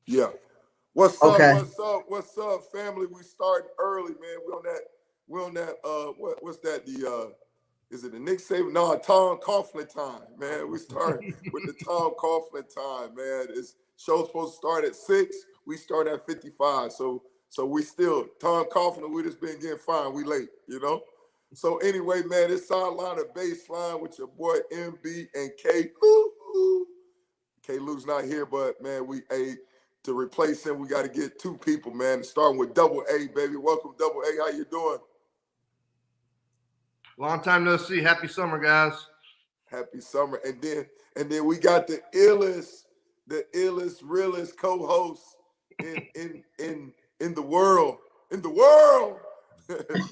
Yeah. What's up? Okay. What's up? What's up, family? We starting early, man. We on that what's that? Is it the Nick Saban? No, Tom Coughlin time, man. We start with the Tom Coughlin time, man. It's show's supposed to start at 6. We start at 55. So we still Tom Coughlin, we just been getting fine. We late, you know? So anyway, man, it's sideline or baseline with your boy MB and K. K. Lou's not here, but man, to replace him, we got to get two people, man. Starting with Double A, baby. Welcome, Double A. How you doing? Long time no see. Happy summer, guys. Happy summer. And then we got the illest, realest co-host in the world. In the world.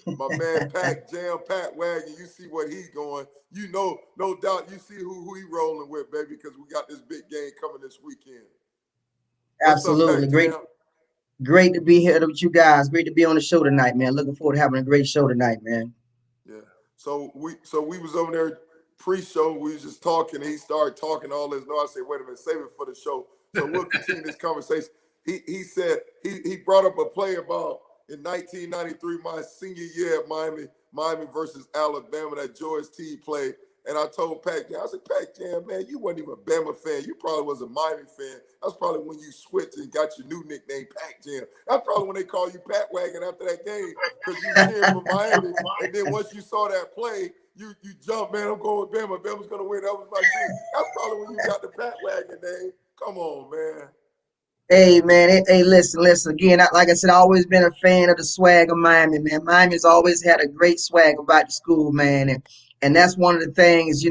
My man Pat Wagon. You see what he's going. You know, no doubt you see who he rolling with, baby, because we got this big game coming this weekend. What's up, Absolutely. Pat Jam? Great to be here with you guys. Great to be on the show tonight, man. Looking forward to having a great show tonight, man. Yeah. So we was over there pre-show. We was just talking. And he started talking all this. No, I said, wait a minute, save it for the show. So we'll continue this conversation. He said he brought up a play about in 1993, my senior year at Miami versus Alabama, that George T played. And I told Pac Jam, I said, Pac Jam, man, you wasn't even a Bama fan. You probably was a Miami fan. That's probably when you switched and got your new nickname, Pac Jam. That's probably when they call you Pat Wagon after that game because you cheered for Miami. And then once you saw that play, you jumped, man, I'm going with Bama. Bama's going to win. That was my team. That's probably when you got the Pat Wagon name. Come on, man. Hey, man. Hey, listen. Again, like I said, I've always been a fan of the swag of Miami, man. Miami's always had a great swag about the school, man. And that's one of the things,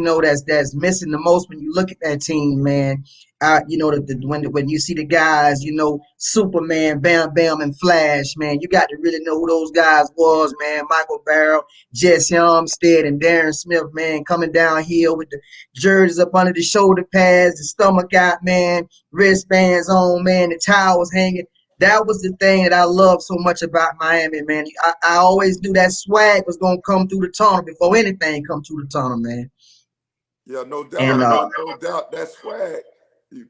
that's missing the most when you look at that team, man. When you see the guys, Superman, Bam Bam, and Flash, man, you got to really know who those guys was, man. Michael Barrow, Jesse Armstead, and Darren Smith, man, coming downhill with the jerseys up under the shoulder pads, the stomach out, man, wristbands on, man, the towels hanging. That was the thing that I love so much about Miami, man. I always knew that swag was gonna come through the tunnel before anything come through the tunnel, man. Yeah, no And doubt, man. No doubt. That swag.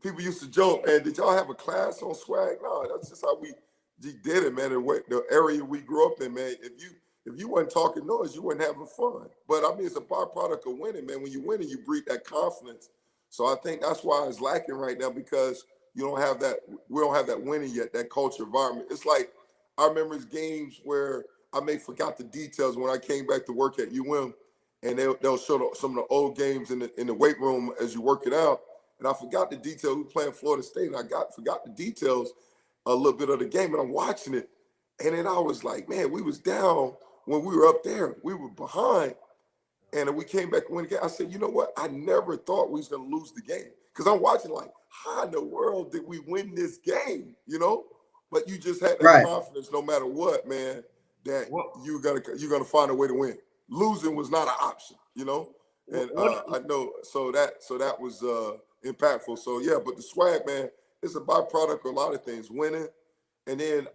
People used to joke, man, did y'all have a class on swag? No, that's just how we did it, man. The area we grew up in, man. If you wasn't talking noise, you wasn't having fun. But I mean, it's a byproduct of winning, man. When you win, you breed that confidence. So I think that's why it's lacking right now because you don't have that. We don't have that winning yet. That culture environment. It's like I remember games where I may forgot the details when I came back to work at UM, and they'll show some of the old games in the weight room as you work it out. And I forgot the details. We were playing Florida State, and I forgot the details a little bit of the game, and I'm watching it. And then I was like, man, we was down when we were up there. We were behind. And we came back and win the game. I said, you know what? I never thought we was going to lose the game. Because I'm watching like, how in the world did we win this game? But you just had that right. confidence no matter what, man, that What? you're gonna find a way to win. Losing was not an option, And I know so that was impactful. So yeah, but the swag, man, it's a byproduct of a lot of things. Winning, and then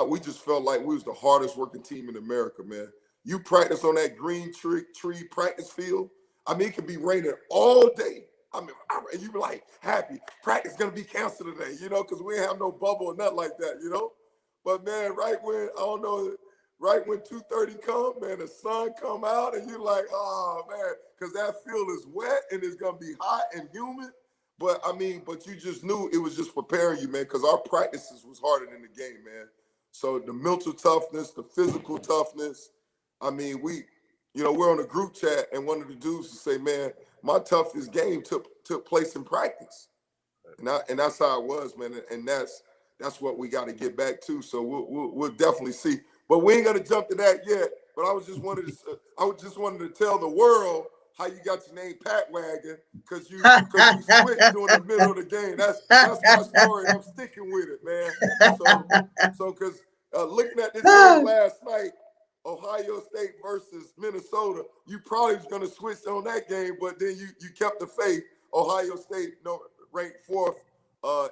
we just felt like we was the hardest working team in America, man. You practice on that green tree practice field. I mean, it could be raining all day. I mean, and you be like happy. Practice gonna be canceled today, because we ain't have no bubble or nothing like that, But man, right when 2:30 come, man, the sun come out and you're like, oh man, because that field is wet and it's gonna be hot and humid. But you just knew it was just preparing you, man, because our practices was harder than the game, man. So the mental toughness, the physical toughness. I mean, we're on a group chat, and one of the dudes would say, man, my toughest game took place in practice. And that's how it was, man. And that's what we got to get back to. So we'll definitely see. But we ain't gonna jump to that yet. But I just wanted to tell the world how you got your name Pat Wagon because you switched during the middle of the game. That's my story. And I'm sticking with it, man. So because looking at this game last night, Ohio State versus Minnesota, you probably was going to switch on that game, but then you kept the faith. Ohio State ranked fourth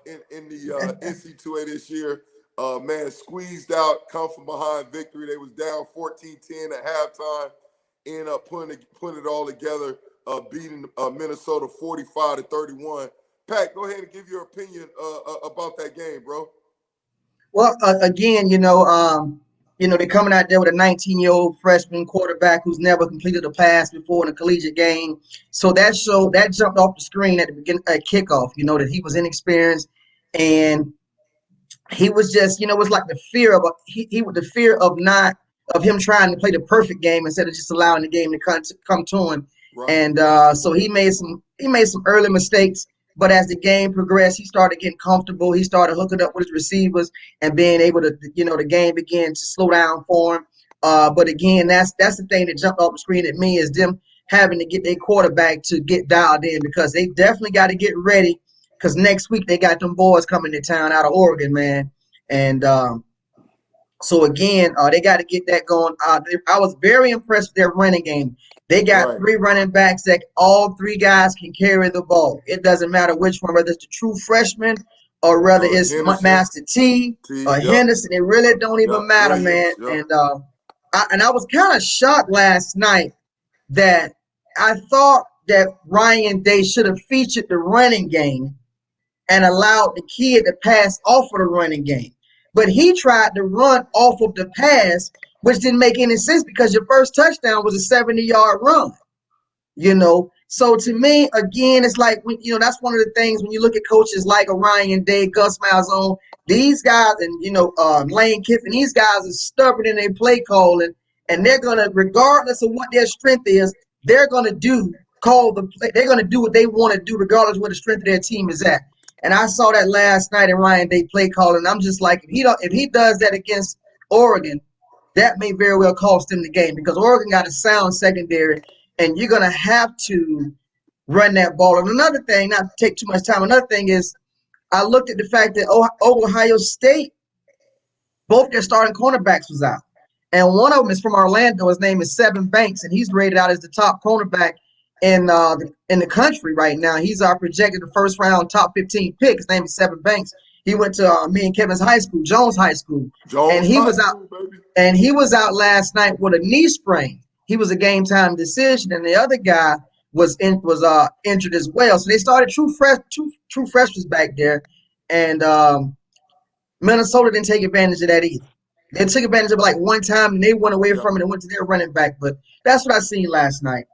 in the NC2A this year. Man, squeezed out, come from behind victory. They was down 14-10 at halftime, ended up putting it all together, beating Minnesota 45-31. Pat, go ahead and give your opinion about that game, bro. Well, again, they're coming out there with a 19-year-old freshman quarterback who's never completed a pass before in a collegiate game. So that jumped off the screen at the beginning at kickoff. That he was inexperienced, and he was just, it was like the fear of the fear of not of him trying to play the perfect game instead of just allowing the game to come to him. Right. And so he made some early mistakes. But as the game progressed, he started getting comfortable. He started hooking up with his receivers and being able to, the game began to slow down for him. But again, that's the thing that jumped off the screen at me is them having to get their quarterback to get dialed in, because they definitely got to get ready, because next week they got them boys coming to town out of Oregon, man. And so again, they got to get that going. I was very impressed with their running game. They got three running backs that all three guys can carry the ball. It doesn't matter which one, whether it's the true freshman or whether it's Henderson, Master T or Henderson. It really don't even matter, man. And I was kind of shocked last night that I thought that Ryan Day should have featured the running game and allowed the kid to pass off of the running game. But he tried to run off of the pass, which didn't make any sense because your first touchdown was a 70-yard run. So to me, again, it's like, that's one of the things when you look at coaches like Orion Day, Gus Malzahn, these guys, and, Lane Kiffin, these guys are stubborn in their play calling, and they're going to, regardless of what their strength is, they're going to they're going to do what they want to do, regardless of where the strength of their team is at. And I saw that last night in Ryan Day play calling. I'm just like, if he does that against Oregon, that may very well cost him the game, because Oregon got a sound secondary, and you're going to have to run that ball. And another thing, not to take too much time, another thing is I looked at the fact that Ohio State, both their starting cornerbacks was out. And one of them is from Orlando. His name is Seven Banks, and he's rated out as the top cornerback in the country right now. He's our projected the first round top 15 pick. His name is Seven Banks. He went to me and Kevin's high school, Jones High School. And he was out last night with a knee sprain. He was a game time decision, and the other guy was injured as well. So they started true freshmen back there, and Minnesota didn't take advantage of that either. They took advantage of it like one time, and they went away from it and went to their running back. But that's what I seen last night.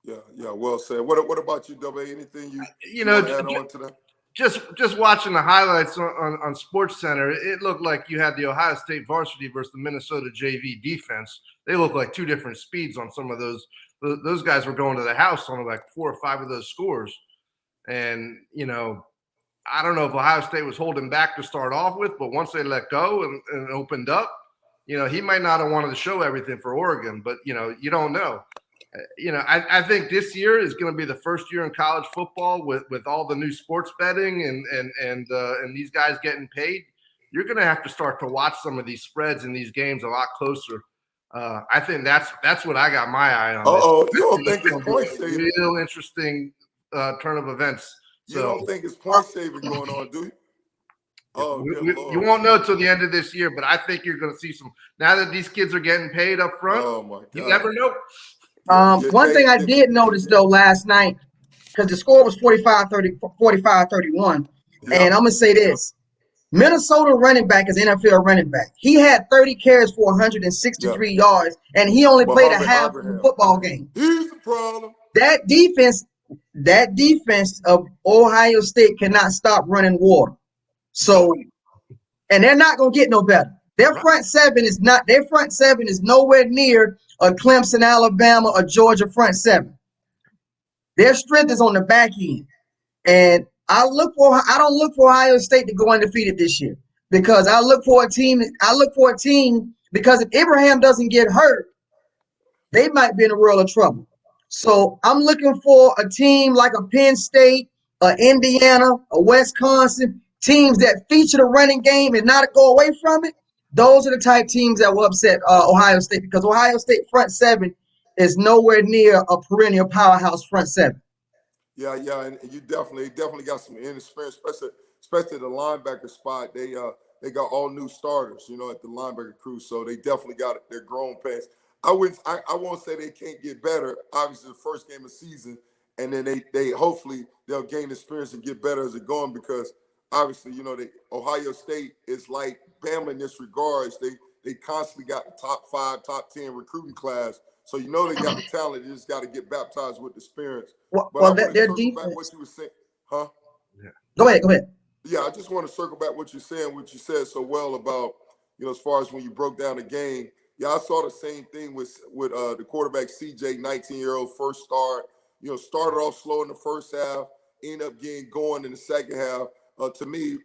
Yeah, well said. What about you, Double A? Anything you want to add on to that? Just watching the highlights on Sports Center, it looked like you had the Ohio State varsity versus the Minnesota JV defense. They look like two different speeds on some of those. Those guys were going to the house on like 4 or 5 of those scores. And, I don't know if Ohio State was holding back to start off with, but once they let go and opened up, he might not have wanted to show everything for Oregon, but, you don't know. I think this year is going to be the first year in college football with all the new sports betting and these guys getting paid. You're going to have to start to watch some of these spreads in these games a lot closer. I think that's what I got my eye on. You don't think it's point saving? Real interesting turn of events. You don't think it's point saving going on, do you? You won't know till the end of this year, but I think you're going to see some. Now that these kids are getting paid up front, oh my God, you never know. One thing I did notice, though, last night, because the score was 45-31, and I'm going to say this. Minnesota running back is NFL running back. He had 30 carries for 163 yards, and he only played a half of the football game. Here's the problem. That defense of Ohio State cannot stop running water. So, and they're not going to get no better. Their front seven is nowhere near a Clemson, Alabama, or Georgia front seven. Their strength is on the back end. And I don't look for Ohio State to go undefeated this year, because I look for a team because if Abraham doesn't get hurt, they might be in a world of trouble. So I'm looking for a team like a Penn State, a Indiana, a Wisconsin, teams that feature the running game and not go away from it. Those are the type teams that will upset Ohio State, because Ohio State front seven is nowhere near a perennial powerhouse front seven. Yeah, and you definitely got some inexperience, especially the linebacker spot. They got all new starters, at the linebacker crew, so they definitely got their grown pains. I won't say they can't get better. Obviously, the first game of the season, and then they hopefully they'll gain experience and get better as it going, because obviously, you know, Ohio State is like Bama in this regards. They constantly got the top 5, top 10 recruiting class. So you know they got the talent. They just got to get baptized with the experience. But I want to their circle defense. back what you were saying, huh? Yeah. Go ahead. Yeah, I just want to circle back what you're saying, what you said so well about, you know, as far as when you broke down the game. Yeah, I saw the same thing with the quarterback CJ, 19-year-old, first start. You know, started off slow in the first half, ended up getting going in the second half. To me,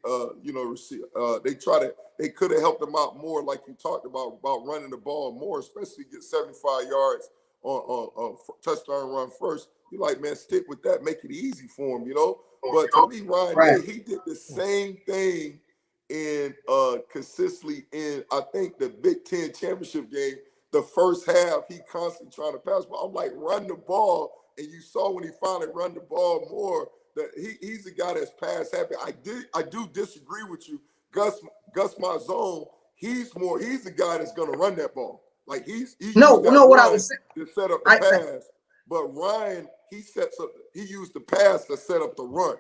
you know, they could have helped him out more, like you talked about running the ball more, especially get 75 yards on touchdown run first. You're like, man, stick with that, make it easy for him, you know. But to me, Ryan Right. Day, he did the same thing in consistently in, I think, the Big Ten championship game. The first half, he constantly trying to pass, but I'm like, run the ball. And you saw when he finally run the ball more that he's a guy that's pass happy. I do disagree with you, Gus Malzahn. He's the guy that's gonna run that ball. Like he used that what I run was saying. to set up the pass. But Ryan, he used the pass to set up the run.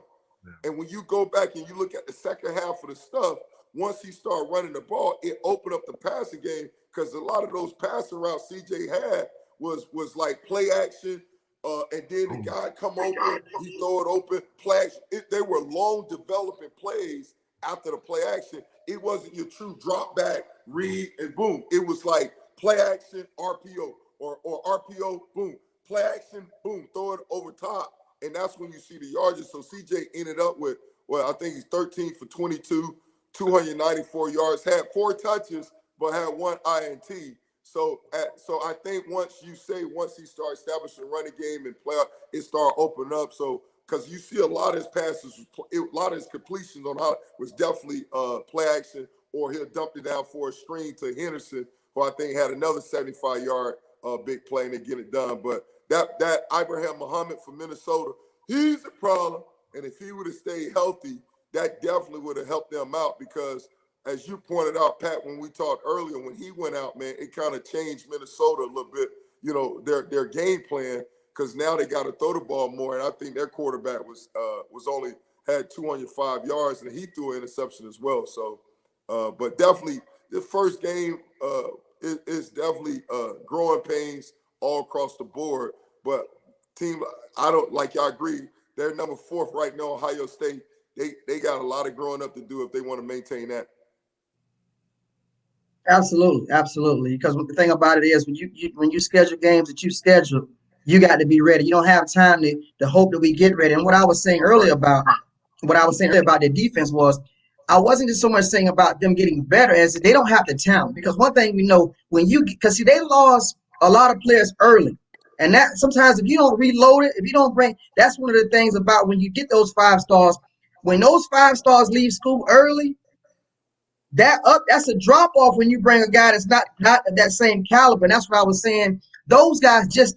And when you go back and you look at the second half of the stuff, once he started running the ball, it opened up the passing game, because a lot of those passing routes CJ had was like play action, and then the guy come open, he throw it open, play action. They were long developing plays after the play action. It wasn't your true drop back, read, and boom. It was like play action, RPO, or RPO, boom. Play action, boom, throw it over top. And that's when you see the yardage. So CJ ended up with, well, I think he's 13 for 22, 294 yards, had 4 touches, but had 1 INT. So I think once he started establishing running game and playoff, it started opening up. So because you see a lot of his passes, a lot of his completions on how was definitely play action, or he'll dump it down for a screen to Henderson, who I think had another 75-yard big play and they get it done. But that Ibrahim Muhammad from Minnesota, he's a problem. And if he would have stayed healthy, that definitely would have helped them out, because as you pointed out, Pat, when we talked earlier, when he went out, man, it kind of changed Minnesota a little bit, you know, their game plan, because now they got to throw the ball more. And I think their quarterback was only had 205 yards, and he threw an interception as well. So, but definitely the first game is definitely growing pains all across the board. But team, I agree. They're number 4 right now, Ohio State. They got a lot of growing up to do if they want to maintain that. Absolutely. Because the thing about it is, when you schedule games that you schedule, you got to be ready. You don't have time to hope that we get ready. And what I was saying earlier about the defense was, I wasn't just so much saying about them getting better as they don't have the talent. Because one thing we know, they lost a lot of players early. And that sometimes if you don't reload it, if you don't that's one of the things about when you get those 5 stars, when those 5 stars leave school early, that's a drop off when you bring a guy that's not that same caliber. And that's what I was saying. Those guys just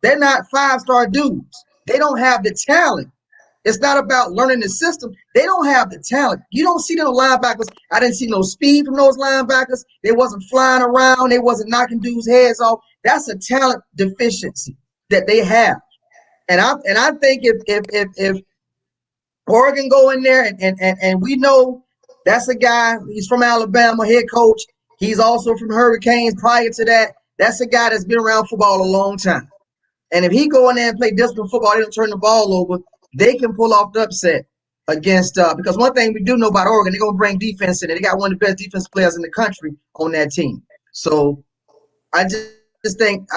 they're not 5-star dudes. They don't have the talent. It's not about learning the system. They don't have the talent. You don't see those linebackers. I didn't see no speed from those linebackers. They wasn't flying around. They wasn't knocking dudes' heads off. That's a talent deficiency that they have. And I think if Oregon go in there and we know that's a guy, he's from Alabama, head coach. He's also from Hurricanes prior to that. That's a guy that's been around football a long time. And if he go in there and play disciplined football, they don't turn the ball over, they can pull off the upset against because one thing we do know about Oregon, they're gonna bring defense in it. They got one of the best defense players in the country on that team. So I just think,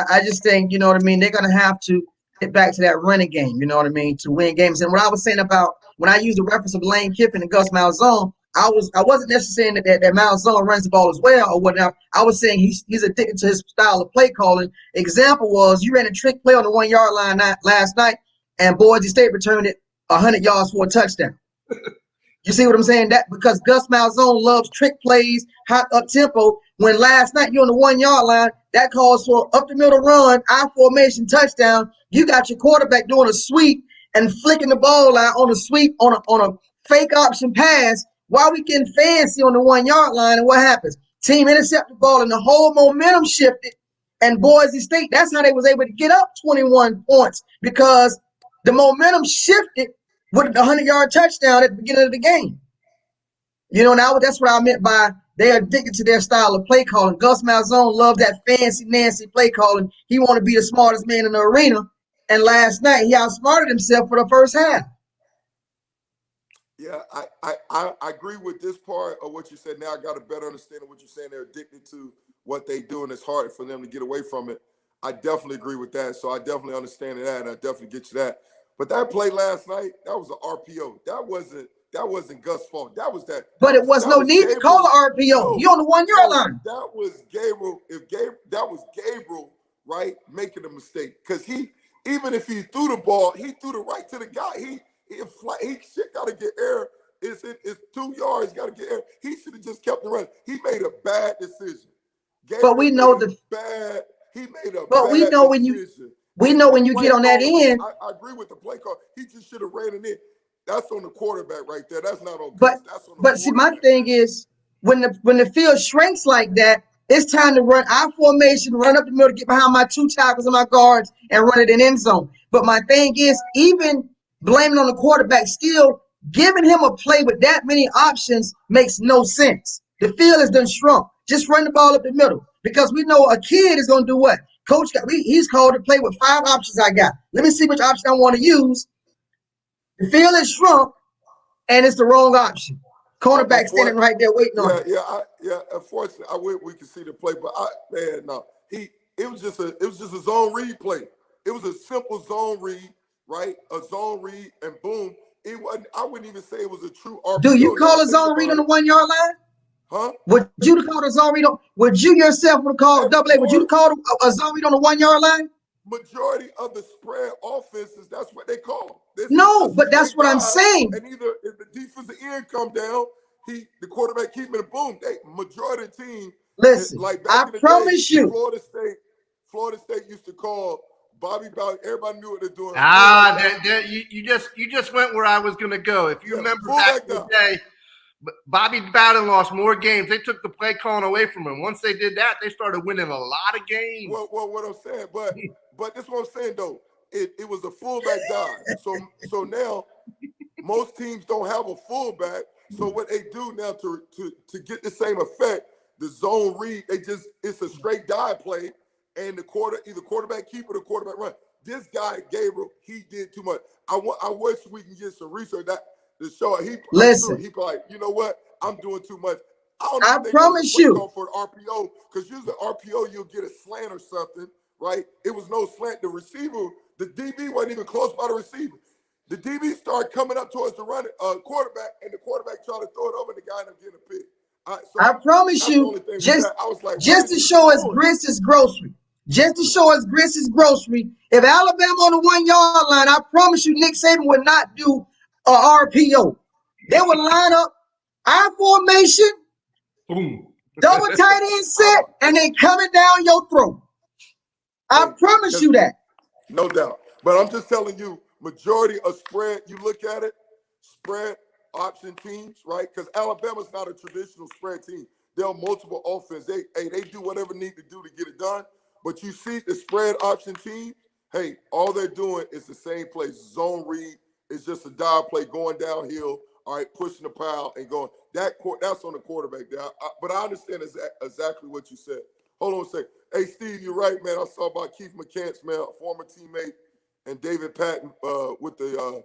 you know what I mean, they're gonna have to get back to that running game, you know what I mean, to win games. And what I was saying about when I used the reference of Lane Kiffin and Gus Malzahn, I wasn't necessarily saying that Malzahn runs the ball as well or whatnot. I was saying he's addicted to his style of play calling. Example was you ran a trick play on the 1-yard line last night, and Boise State returned it 100 yards for a touchdown. You see what I'm saying? That because Gus Malzahn loves trick plays, hot up tempo. When last night you're on the 1-yard line, that calls for up the middle run, I formation touchdown. You got your quarterback doing a sweep and flicking the ball out on a sweep on a fake option pass. While we getting fancy on the 1-yard line, and what happens? Team intercept the ball and the whole momentum shifted. And Boise State, that's how they was able to get up 21 points, because The momentum shifted with the 100-yard touchdown at the beginning of the game. Now that's what I meant by they're addicted to their style of play calling. Gus Malzahn loved that fancy, Nancy play calling. He wanted to be the smartest man in the arena. And last night, he outsmarted himself for the first half. Yeah, I agree with this part of what you said. Now I got a better understanding of what you're saying. They're addicted to what they do, and it's hard for them to get away from it. I definitely agree with that. So I definitely understand that, and I definitely get you that. But that play last night, that was an RPO. That wasn't Gus' fault. That was that. But it was no need to call an RPO. He on the 1-yard line. That was Gabriel. That was Gabriel, right, making a mistake. Because even if he threw the ball, he threw it right to the guy. He shit got to get air. It's 2 yards, got to get air. He should have just kept the run. He made a bad decision. But we know he made a but bad we know decision. when you get on that end. I agree with the play call. He just should have ran it in. That's on the quarterback right there. That's not on Gus. That's on the But see, my thing is when the field shrinks like that, it's time to run I formation, run up the middle, get behind my 2 tackles and my guards, and run it in end zone. But my thing is, even blaming on the quarterback, still giving him a play with that many options makes no sense. The field has done shrunk. Just run the ball up the middle, because we know a kid is going to do what? Coach he's called to play with 5 options I got. Let me see which option I want to use. The field is shrunk, and it's the wrong option. Cornerback standing right there waiting on it. Yeah. Unfortunately, I wish we could see the play, but no. It was just a zone read play. It was a simple zone read, right? A zone read, and boom. It wasn't. I wouldn't even say it was a true RPO. Do you call a zone read on the 1-yard line? Huh? Would you call a zone read on? Would you yourself would call double A? Would you call a zone read on the 1-yard line? Majority of the spread offenses, that's what they call. No, but that's what I'm saying. And either if the defensive end come down, the quarterback keep it, boom. Majority of the team. Listen, like I promise you. Florida State used to call Bobby Bowden. Everybody knew what they're doing. You just went where I was going to go. If you remember back in the day, Bobby Bowden lost more games. They took the play calling away from him. Once they did that, they started winning a lot of games. Well, what I'm saying, but this is what I'm saying though. It was a fullback dive. So now most teams don't have a fullback. So what they do now to get the same effect, the zone read, it's a straight dive play, and either quarterback keep or the quarterback run. This guy Gabriel, he did too much. I wish we can get some research that to show it. He like, you know what? I'm doing too much. I promise you. For an RPO, because usually RPO you'll get a slant or something, right? It was no slant. The receiver, the DB wasn't even close by the receiver. The DB started coming up towards the running quarterback, and the quarterback tried to throw it over, and the guy ended up getting a pick. I promise you, just to show us grist is grocery. Just to show us grist is grocery. If Alabama on the 1-yard line, I promise you, Nick Saban would not do a RPO. They would line up I formation, boom, double tight end set, and they coming down your throat. I promise you that. No doubt. But I'm just telling you, majority of spread, you look at it, spread option teams, right? Because Alabama's not a traditional spread team. They're multiple offense. They do whatever need to do to get it done. But you see the spread option team, hey, all they're doing is the same play. Zone read is just a dive play going downhill, all right, pushing the pile and going. That's on the quarterback there. But I understand exactly what you said. Hold on a second. Hey, Steve, you're right, man. I saw about Keith McCants, man, a former teammate, and David Patton with the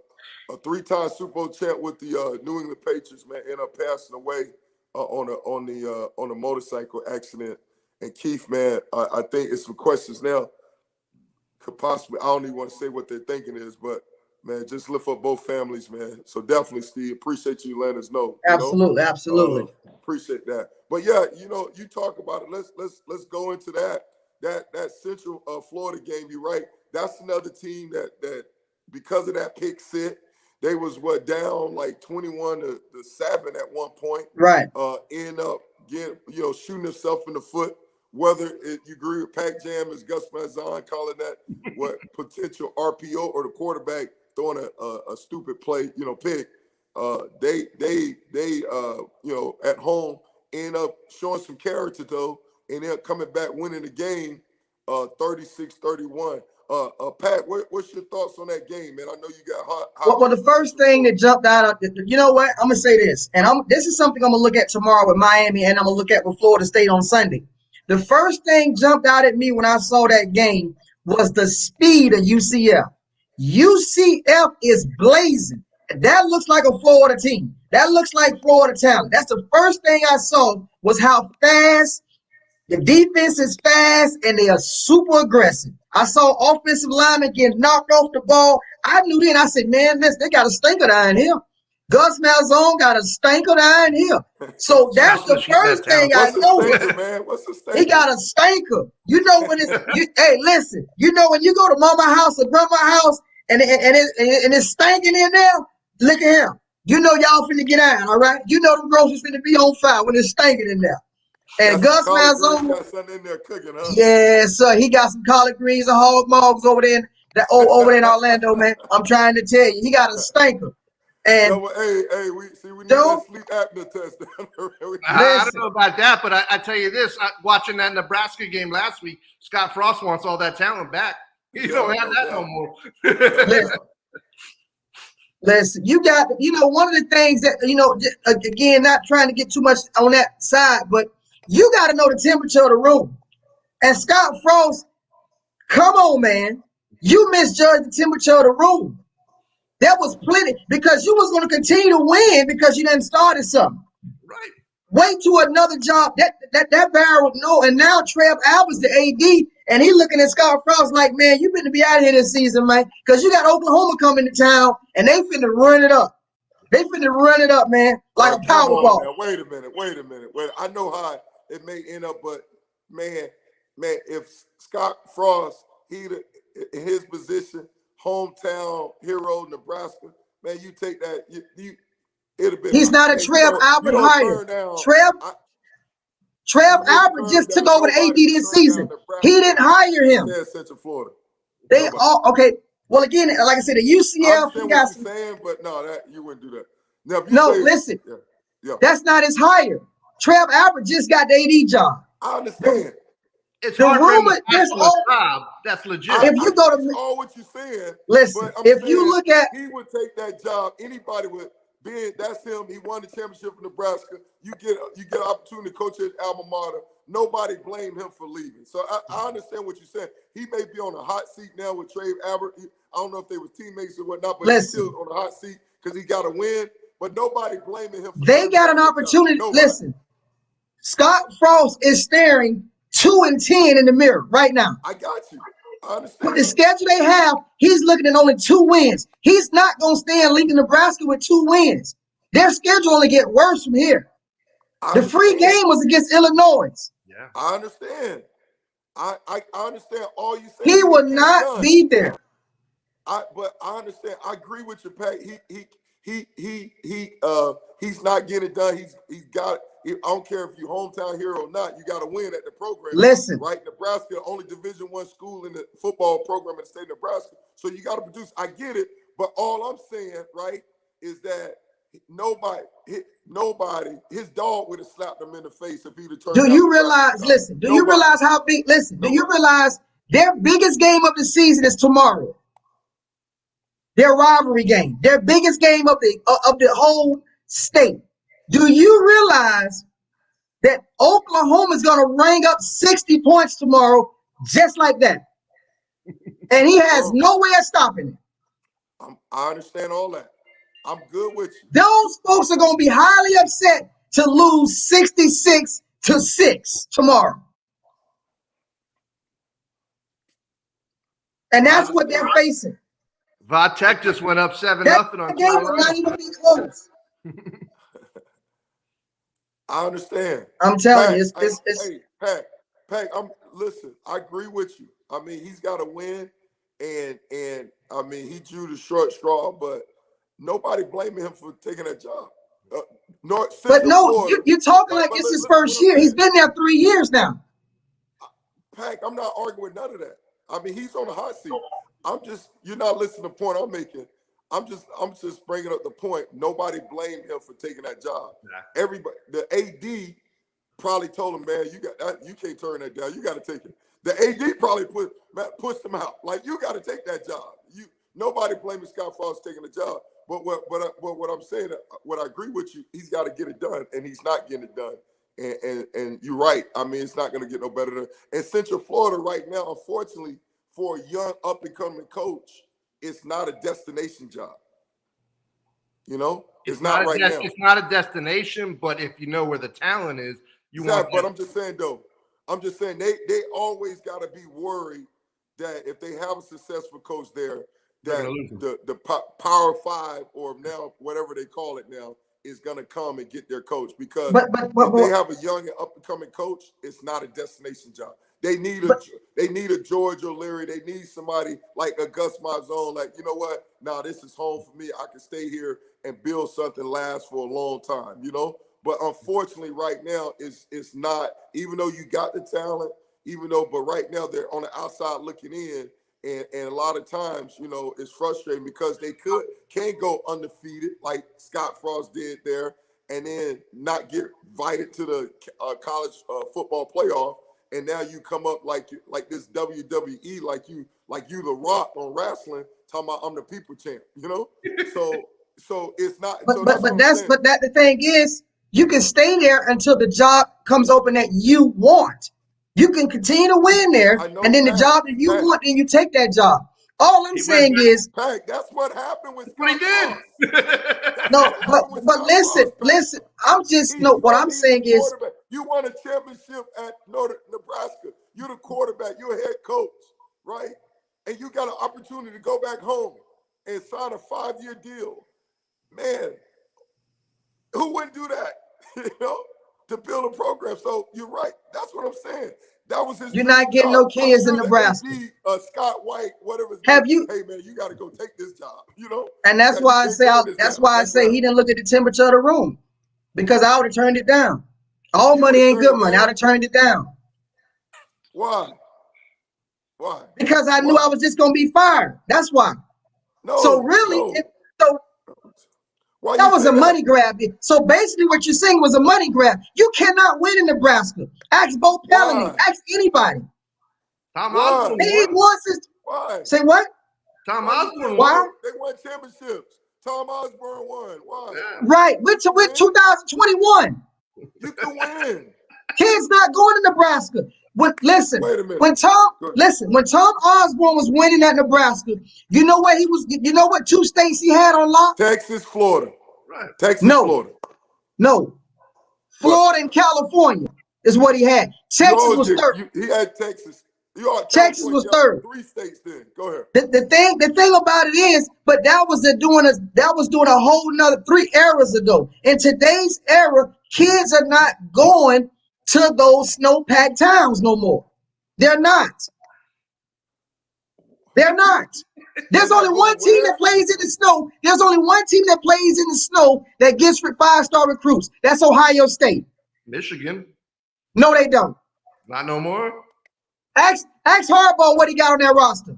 a 3-time Super Bowl champ with the New England Patriots, man, ended up passing away on a motorcycle accident. And Keith, man, I think it's some questions now. Could possibly, I don't even want to say what they're thinking is, but man, just lift up both families, man. So definitely, Steve, appreciate you letting us know. Absolutely, absolutely. Appreciate that. But yeah, you talk about it. Let's go into that Central Florida game. You're right. That's another team that because of that pick six, they was down like 21-7 at one point. Right. End up getting shooting himself in the foot. Whether you agree with Pac Jam as Gus Malzahn calling that potential RPO or the quarterback throwing a stupid play, pick. They at home end up showing some character though, and they're coming back winning the game 36-31. Pat, what's your thoughts on that game, man? I know you got hot. Well, the first thing that jumped out, you know what? I'm gonna say this, and this is something I'm gonna look at tomorrow with Miami, and I'm gonna look at with Florida State on Sunday. The first thing jumped out at me when I saw that game was the speed of UCF. UCF is blazing. That looks like a Florida team. That looks like Florida talent. That's the first thing I saw was how fast the defense is fast and they are super aggressive. I saw offensive linemen get knocked off the ball. I knew then. I said, man, they got a stinker down here. Gus Malzahn got a stinker down here. So that's the first thing I know. Man? What's the stinker? He got a stinker. You know when it's hey, listen. You know when you go to mama house or grandma house and it's stinking in there. Look at him. You know y'all finna get out, all right? You know the groceries finna be on fire when it's stinking in there. And Gus Malzahn got something in there cooking, huh? Yeah, sir. He got some collard greens and hog mugs over there in Orlando, man. I'm trying to tell you, he got a stinker. And hey, we need that sleep apnea test. I don't know about that, but I tell you this: watching that Nebraska game last week, Scott Frost wants all that talent back. You don't have that no more. Listen, you got, one of the things that, again, not trying to get too much on that side, but you got to know the temperature of the room. And Scott Frost, come on, man. You misjudged the temperature of the room. There was plenty, because you was going to continue to win because you done started something. Right. Wait to another job. That barrel, no. And now Trev Albert's the AD, and he looking at Scott Frost like, man, you better be out of here this season, man, because you got Oklahoma coming to town, and they finna run it up. They finna run it up, man, like a Powerball. Wait a minute. Wait, I know how it may end up, but man, if Scott Frost, in his position, hometown hero, Nebraska, man, you take that. It'd have been. He's not a Trev Albert hire. Trev Albert just took over the AD this season. He didn't hire him. Central Florida. They all okay. Well, again, like I said, the UCF. I understand what you're saying, but no, that you wouldn't do that. Now, no, listen. Yeah. That's not his hire. Trev Albert just got the AD job. I understand. It's the rumor. That's legit. If you go to all what you're saying, listen. If you look at, he would take that job. Anybody would. That's him. He won the championship in Nebraska. You get an opportunity to coach at alma mater. Nobody blamed him for leaving. So I understand what you're saying. He may be on a hot seat now with Trev Albert. I don't know if they were teammates or whatnot, but he's still on a hot seat because he got to win. But nobody blaming him. They got an opportunity. Listen, Scott Frost is staring 2-10 in the mirror right now. I got you. I understand. With the schedule they have, he's looking at only 2 wins. He's not going to stay in Lincoln, Nebraska with 2 wins. Their schedule only get worse from here. The free game was against Illinois. Yeah, I understand. I understand all you say. He will not be there. But I understand. I agree with you, Pat. He's not getting it done. He's got. I don't care if you're hometown hero or not. You got to win at the program. Listen, right? Nebraska, only Division I school in the football program in the state of Nebraska. So you got to produce. I get it, but all I'm saying, right, is that nobody, his dog would have slapped him in the face if he'd have turned. Do you realize? Listen, do you realize how big? Listen, do you realize their biggest game of the season is tomorrow? Their rivalry game, their biggest game of the whole state. Do you realize that Oklahoma is going to ring up 60 points tomorrow, just like that? And he has no way of stopping it. I understand all that. I'm good with you. Those folks are going to be highly upset to lose 66-6 tomorrow. And that's what they're facing. Tech just went up 7-0 on game will not even be close. I understand. I'm telling you, it's hey, Pat, listen, I agree with you. I mean, he's got to win, and I mean, he drew the short straw, but nobody blaming him for taking that job. You're talking like it's his first year. He's been there 3 years now. Pat, I'm not arguing with none of that. I mean, he's on the hot seat. You're not listening to the point I'm making. I'm just bringing up the point. Nobody blamed him for taking that job. Yeah. Everybody, the AD probably told him, man, you can't turn that down. You got to take it. The AD probably pushed him out. Like, you got to take that job. Nobody blaming Scott Frost taking the job. But what I'm saying, what I agree with you, he's got to get it done, and he's not getting it done. And you're right. I mean, it's not going to get no better than. And Central Florida right now, unfortunately, for a young up and coming coach, it's not a destination job. You know, it's not right now. It's not a destination, but if you know where the talent is, you want. But I'm just saying though. I'm just saying they always got to be worried that if they have a successful coach there, that the Power 5 or now whatever they call it now is going to come and get their coach, because if they have a young and up and coming coach, it's not a destination job. They need a George O'Leary. They need somebody like a Gus Malzahn. Like, you know what? Nah, this is home for me. I can stay here and build something last for a long time. You know. But unfortunately, right now, it's not. Even though you got the talent, but right now they're on the outside looking in, and a lot of times, you know, it's frustrating because they can't go undefeated like Scott Frost did there, and then not get invited to the college football playoff. And now you come up like this WWE, like you The Rock on wrestling, talking about I'm the people champ, you know. So it's not. But the thing is, you can stay there until the job comes open that you want. You can continue to win there, and then the job that you want, then you take that job. All I'm saying is, Pat, that's what happened with what he did. No, but listen. I'm just what I'm saying is, you won a championship at Nebraska. You're the quarterback. You're a head coach, right? And you got an opportunity to go back home and sign a 5-year deal. Man, who wouldn't do that? You know, to build a program. So you're right. That's what I'm saying. That was his. You're not getting no kids in Nebraska. Scott White, whatever. Have you? Hey man, you got to go take this job. You know. And that's why I say. I say he didn't look at the temperature of the room, because I would have turned it down. All money ain't good money. I'd have turned it down. Why? Why? Because I knew I was just gonna be fired. That's why. No. So really, that was a money grab. So basically what you're saying was a money grab. You cannot win in Nebraska. Ask Bo Pelini. Ask anybody. Tom Osborne. Why? Say what? Tom Osborne. Why? They won championships. Tom Osborne won. Why? Yeah. Right. We're 2021. You can win. Kids not going to Nebraska. Listen, wait a minute. When Tom Osborne was winning at Nebraska, you know what you know what 2 states he had on lock? Texas, Florida. Right. Texas, Florida. No. Florida and California is what he had. Texas was third. He had Texas. Texas was third. 3 states then. Go ahead. The thing about it is, but that was doing a whole nother 3 eras ago. In today's era, kids are not going to those snow-packed towns no more. They're not. They're not. There's only one team that plays in the snow. There's only one team that plays in the snow that gets 5-star recruits. That's Ohio State. Michigan. No, they don't. Not no more. Ask Harbaugh what he got on that roster.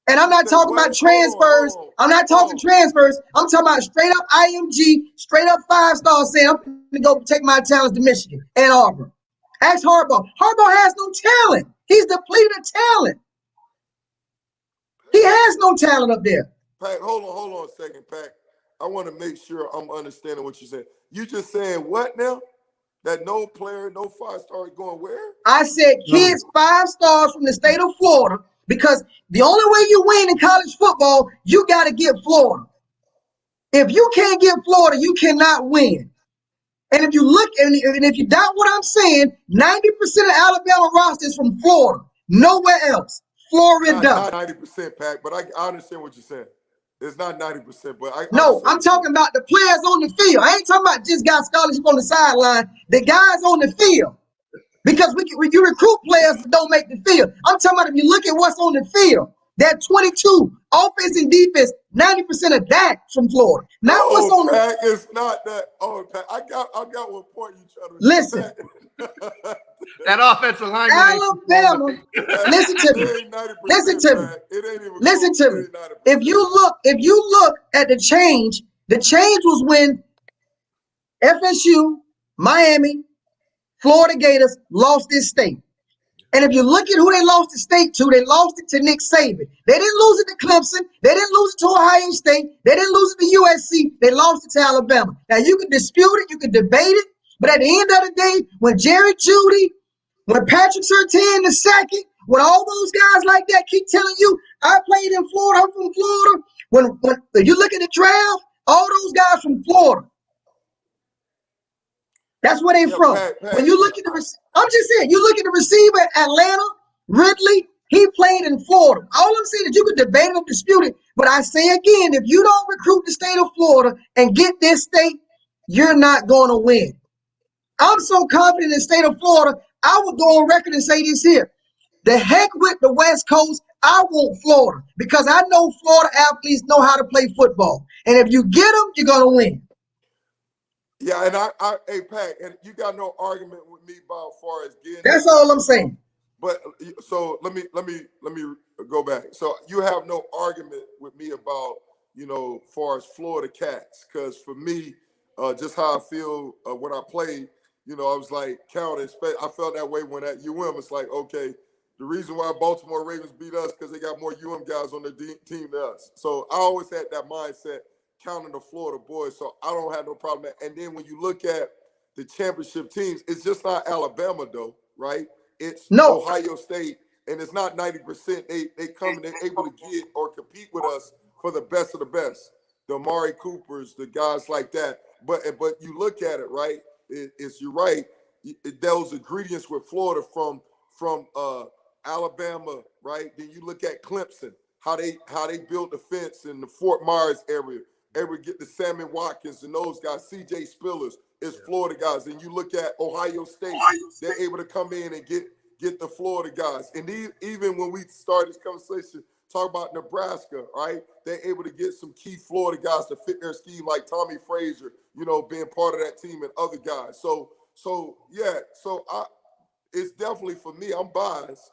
And I'm not talking about transfers. I'm not talking transfers. I'm talking about straight up IMG, straight up 5-star saying I'm going to go take my talents to Michigan, Ann Arbor. Ask Harbaugh. Harbaugh has no talent. He's depleted of talent. He has no talent up there. Pat, hold on a second, Pat. I want to make sure I'm understanding what you're saying. You just saying what now? That no player, no 5-star going where? I said kids 5 stars from the state of Florida, because the only way you win in college football, you got to get Florida. If you can't get Florida, you cannot win. And if you look, and if you doubt what I'm saying, 90% of Alabama roster is from Florida. Nowhere else. Florida. Not 90%, Pat, but I understand what you're saying. It's not 90%, but I'm talking about the players on the field. I ain't talking about just got scholarship on the sideline. The guys on the field. Because when you recruit players that don't make the field. I'm talking about if you look at what's on the field, that 22 offense and defense, 90% of that from Florida. Not what's on Pat, it's not that. Oh, Pat, I got one point you trying to listen. That offensive line. Alabama. Listen to me. Listen to me. Listen to me. If you look at the change was when FSU, Miami, Florida Gators lost this state. And if you look at who they lost the state to, they lost it to Nick Saban. They didn't lose it to Clemson. They didn't lose it to Ohio State. They didn't lose it to USC. They lost it to Alabama. Now, you can dispute it. You can debate it. But at the end of the day, when Jerry Jeudy, when Patrick Surtain II, when all those guys like that keep telling you, I played in Florida, I'm from Florida. When you look at the draft, all those guys from Florida. That's where they from. Pat, When you look at I'm just saying, you look at the receiver at Atlanta, Ridley, he played in Florida. All I'm saying is you could debate it or dispute it. But I say again, if you don't recruit the state of Florida and get this state, you're not going to win. I'm so confident in the state of Florida, I would go on record and say this here. The heck with the West Coast, I want Florida because I know Florida athletes know how to play football. And if you get them, you're going to win. Yeah, and hey Pat, and you got no argument with me about as far as getting. That's all I'm saying. But so let me go back. So you have no argument with me about far as Florida Cats, because for me, just how I feel when I played, I was like counting. I felt that way when at It's like, okay, the reason why Baltimore Ravens beat us because they got more guys on their team than us. So I always had that mindset, counting the Florida boys, so I don't have no problem. And then when you look at the championship teams, it's just not Alabama though, right? It's Ohio State, and it's not 90%. They come and they're able to get or compete with us for the best of the best. The Amari Coopers, the guys like that. But you look at it, right? You're right. Those ingredients with Florida from Alabama, right? Then you look at Clemson, how they built the fence in the Fort Myers area. Ever get the Sammy Watkins and those guys, C.J. Spillers, is Florida guys. And you look at Ohio State, they're able to come in and get the Florida guys. And even when we start this conversation, talk about Nebraska, right? They're able to get some key Florida guys to fit their scheme, like Tommy Frazier, being part of that team and other guys. So it's definitely, for me, I'm biased.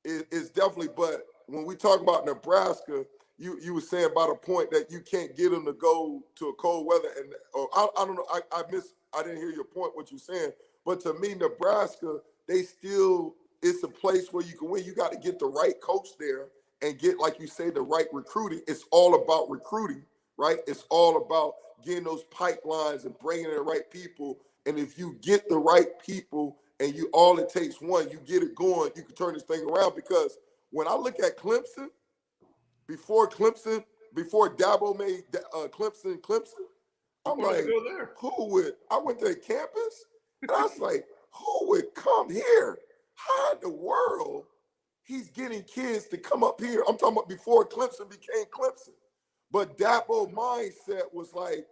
It's definitely, but when we talk about Nebraska, you were saying about a point that you can't get them to go to a cold weather, and I don't know. I didn't hear your point. What you're saying, but to me, Nebraska, it's a place where you can win. You got to get the right coach there and get, like you say, the right recruiting. It's all about recruiting, right? It's all about getting those pipelines and bringing in the right people. And if you get the right people, and all it takes one, you get it going, you can turn this thing around. Because when I look at Clemson. Before Dabo made Clemson, I'm like, I went to campus, and I was like, who would come here? How in the world he's getting kids to come up here? I'm talking about before Clemson became Clemson. But Dabo mindset was like,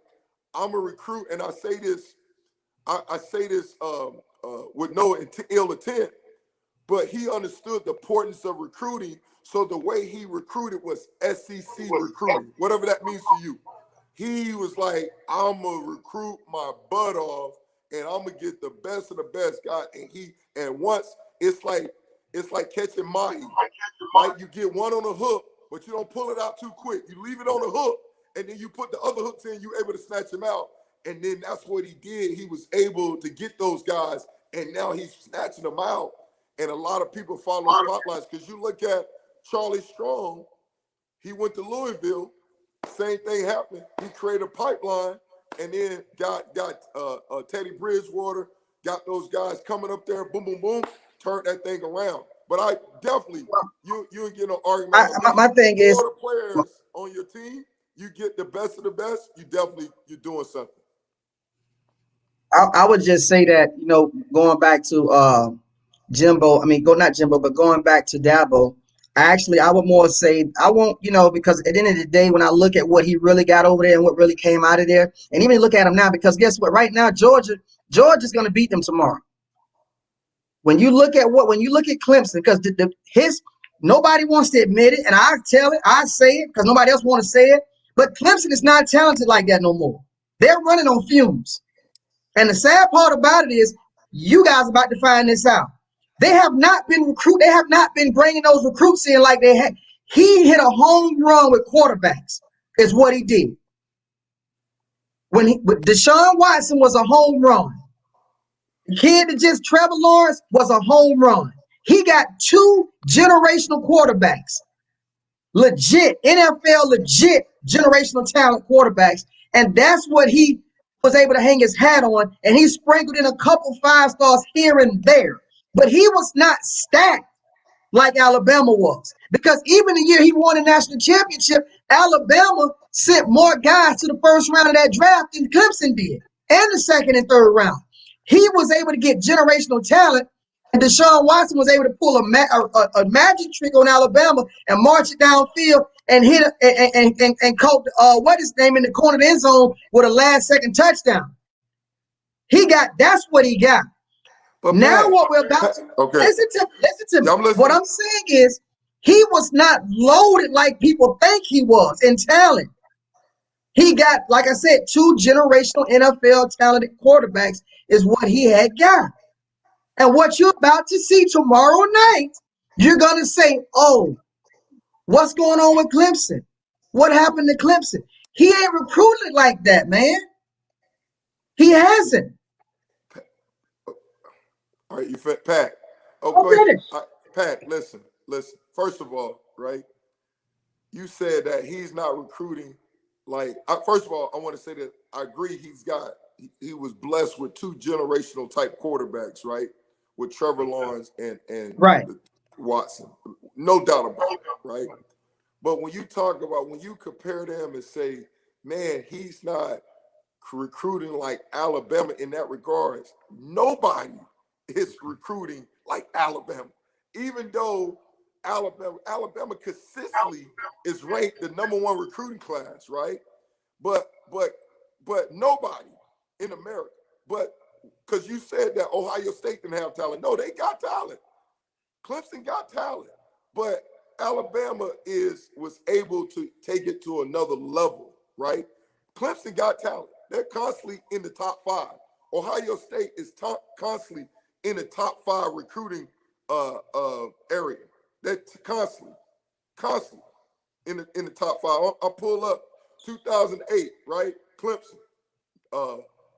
I'm a recruit, and I say this with no ill intent, but he understood the importance of recruiting. So the way he recruited was SEC recruiting, whatever that means to you. He was like, I'm going to recruit my butt off, and I'm going to get the best of the best guy. And once it's like catching mahi, right? You get one on the hook, but you don't pull it out too quick. You leave it on the hook, and then you put the other hooks in, you're able to snatch him out. And then that's what he did. He was able to get those guys, and now he's snatching them out. And a lot of people follow spotlights, because you look at Charlie Strong, he went to Louisville, same thing happened. He created a pipeline, and then got Teddy Bridgewater, got those guys coming up there, boom, boom, boom, turned that thing around. But I definitely, you ain't get no argument. My thing is, Florida players on your team, you get the best of the best, you're doing something. I would just say that, going back to Jimbo, not Jimbo, but going back to Dabo, I would more say, I won't, because at the end of the day, when I look at what he really got over there and what really came out of there, and even look at him now, because guess what? Right now, Georgia's going to beat them tomorrow. When you look at Clemson, because nobody wants to admit it, and I say it because nobody else want to say it, but Clemson is not talented like that no more. They're running on fumes. And the sad part about it is, you guys are about to find this out. They have not been They have not been bringing those recruits in like they had. He hit a home run with quarterbacks, is what he did. With Deshaun Watson was a home run. The kid that just Trevor Lawrence was a home run. He got 2 generational quarterbacks, legit, NFL legit generational talent quarterbacks. And that's what he was able to hang his hat on. And he sprinkled in a couple 5-stars here and there. But he was not stacked like Alabama was. Because even the year he won the national championship, Alabama sent more guys to the first round of that draft than Clemson did, and the second and third round. He was able to get generational talent, and Deshaun Watson was able to pull a magic trick on Alabama and march it downfield and hit and caught what is his name in the corner of the end zone with a last-second touchdown. That's what he got. But now Pat, what we're about to listen to me. What I'm saying is he was not loaded like people think he was in talent. He got, like I said, 2 generational NFL talented quarterbacks is what he had got. And what you're about to see tomorrow night, you're going to say, oh, what's going on with Clemson? What happened to Clemson? He ain't recruited like that, man. He hasn't. All right, you fit, Pat. Okay, Pat, listen. First of all, right, you said that he's not recruiting like. First of all, I want to say that I agree. He was blessed with 2 generational type quarterbacks, right, with Trevor Lawrence and right. Watson, no doubt about it, right. But when you compare them and say, man, he's not recruiting like Alabama in that regards, nobody is recruiting like Alabama, even though Alabama consistently is ranked the #1 recruiting class, right? But nobody in America, but because you said that Ohio State didn't have talent. No, they got talent. Clemson got talent, but Alabama was able to take it to another level, right? Clemson got talent. They're constantly in the top 5. Ohio State is constantly in the top 5 recruiting area. That's constantly in the top 5. I'll pull up 2008, right? Clemson.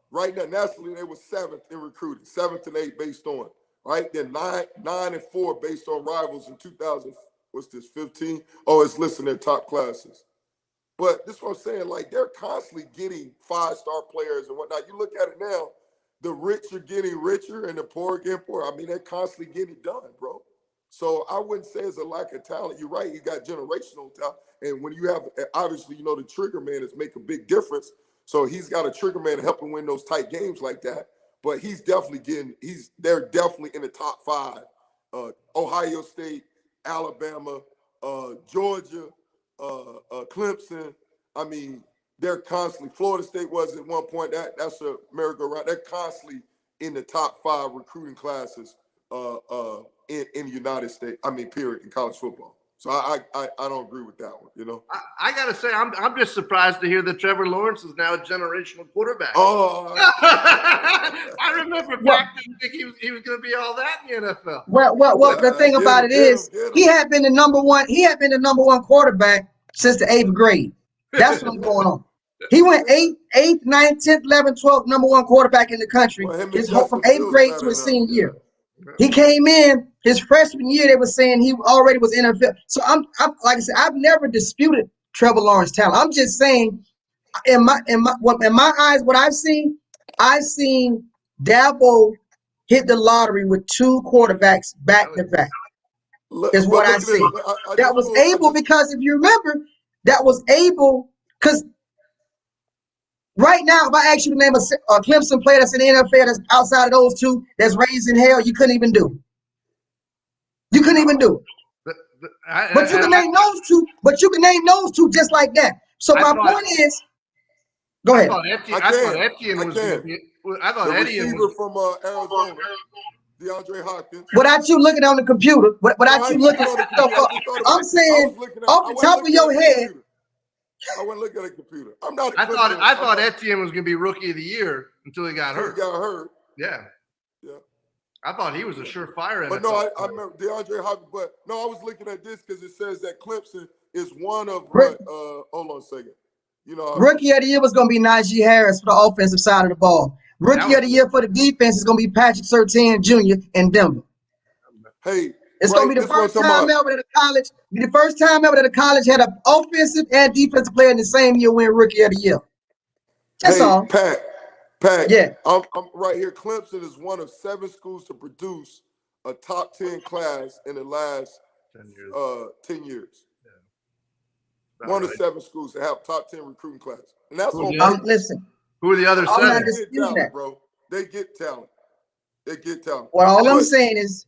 Right now, nationally, they were 7th in recruiting, 7th and 8th based on, right? Then 9 and 4 based on rivals in 2000. What's this, 15? Oh, it's listed in their top classes. But this is what I'm saying, like they're constantly getting 5-star players and whatnot. You look at it now, the rich are getting richer and the poor are getting poorer. I mean, they're constantly getting it done, bro. So I wouldn't say it's a lack of talent. You're right, you got generational talent. And when you have, obviously, you know, the trigger man is make a big difference. So he's got a trigger man to help him win those tight games like that. But he's definitely they're definitely in the top 5. Ohio State, Alabama, Georgia, Clemson. I mean, they're constantly, Florida State was at one point, that's a merry-go-round. They're constantly in the top 5 recruiting classes in the United States, period, in college football. So I don't agree with that one, you know. I gotta say, I'm just surprised to hear that Trevor Lawrence is now a generational quarterback. Oh, I remember back then thinking he was going to be all that in the NFL. Well, the thing about it is, he had been the number one quarterback since the 8th grade. That's what's going on. He went 8th, 9th, 10th, 11th, 12th, #1 quarterback in the country. From 8th grade to his senior year. He came in his freshman year. They were saying he already was NFL. So I'm like I said, I've never disputed Trevor Lawrence's talent. I'm just saying, in my eyes, what I've seen Dabo hit the lottery with 2 quarterbacks back to back. Is what I see. That was able because if you remember, that was able because. Right now, if I ask you to name a Clemson player that's in the NFL that's outside of those 2 that's raised in hell, you couldn't even do. You couldn't even do. But you can name those 2. But you can name those 2 just like that. So my point is, go ahead. I thought Etienne was going to be. I thought Etienne was from Arizona, DeAndre Hopkins. Without you looking on the computer, without you looking stuff up, I'm saying off the top of your head. I went look at a computer. I'm not. I thought Etienne was going to be Rookie of the Year until he got hurt. Yeah. I thought he was a surefire. But no, I remember DeAndre Hopkins. But no, I was looking at this because it says that Clemson is one of. Hold on a second. You know, Rookie of the Year was going to be Najee Harris for the offensive side of the ball. Rookie of the Year for the defense is going to be Patrick Surtain Jr. in Denver. Hey, It's gonna right? be the This is what I'm first talking time about. ever that a college, be the first time ever that a college had an offensive and defensive player in the same year win Rookie of the Year. That's Hey, all. Pat, Yeah. I'm right here. Clemson is one of 7 schools to produce a top 10 class in the last 10 years. 10 years. About One of right. 7 schools to have top 10 recruiting class, and that's Who are on the other, paper. Listen, who are the other I'm not seven? They get disputing talent, that. bro. They get talent. They get talent. Well, all I'm But saying is,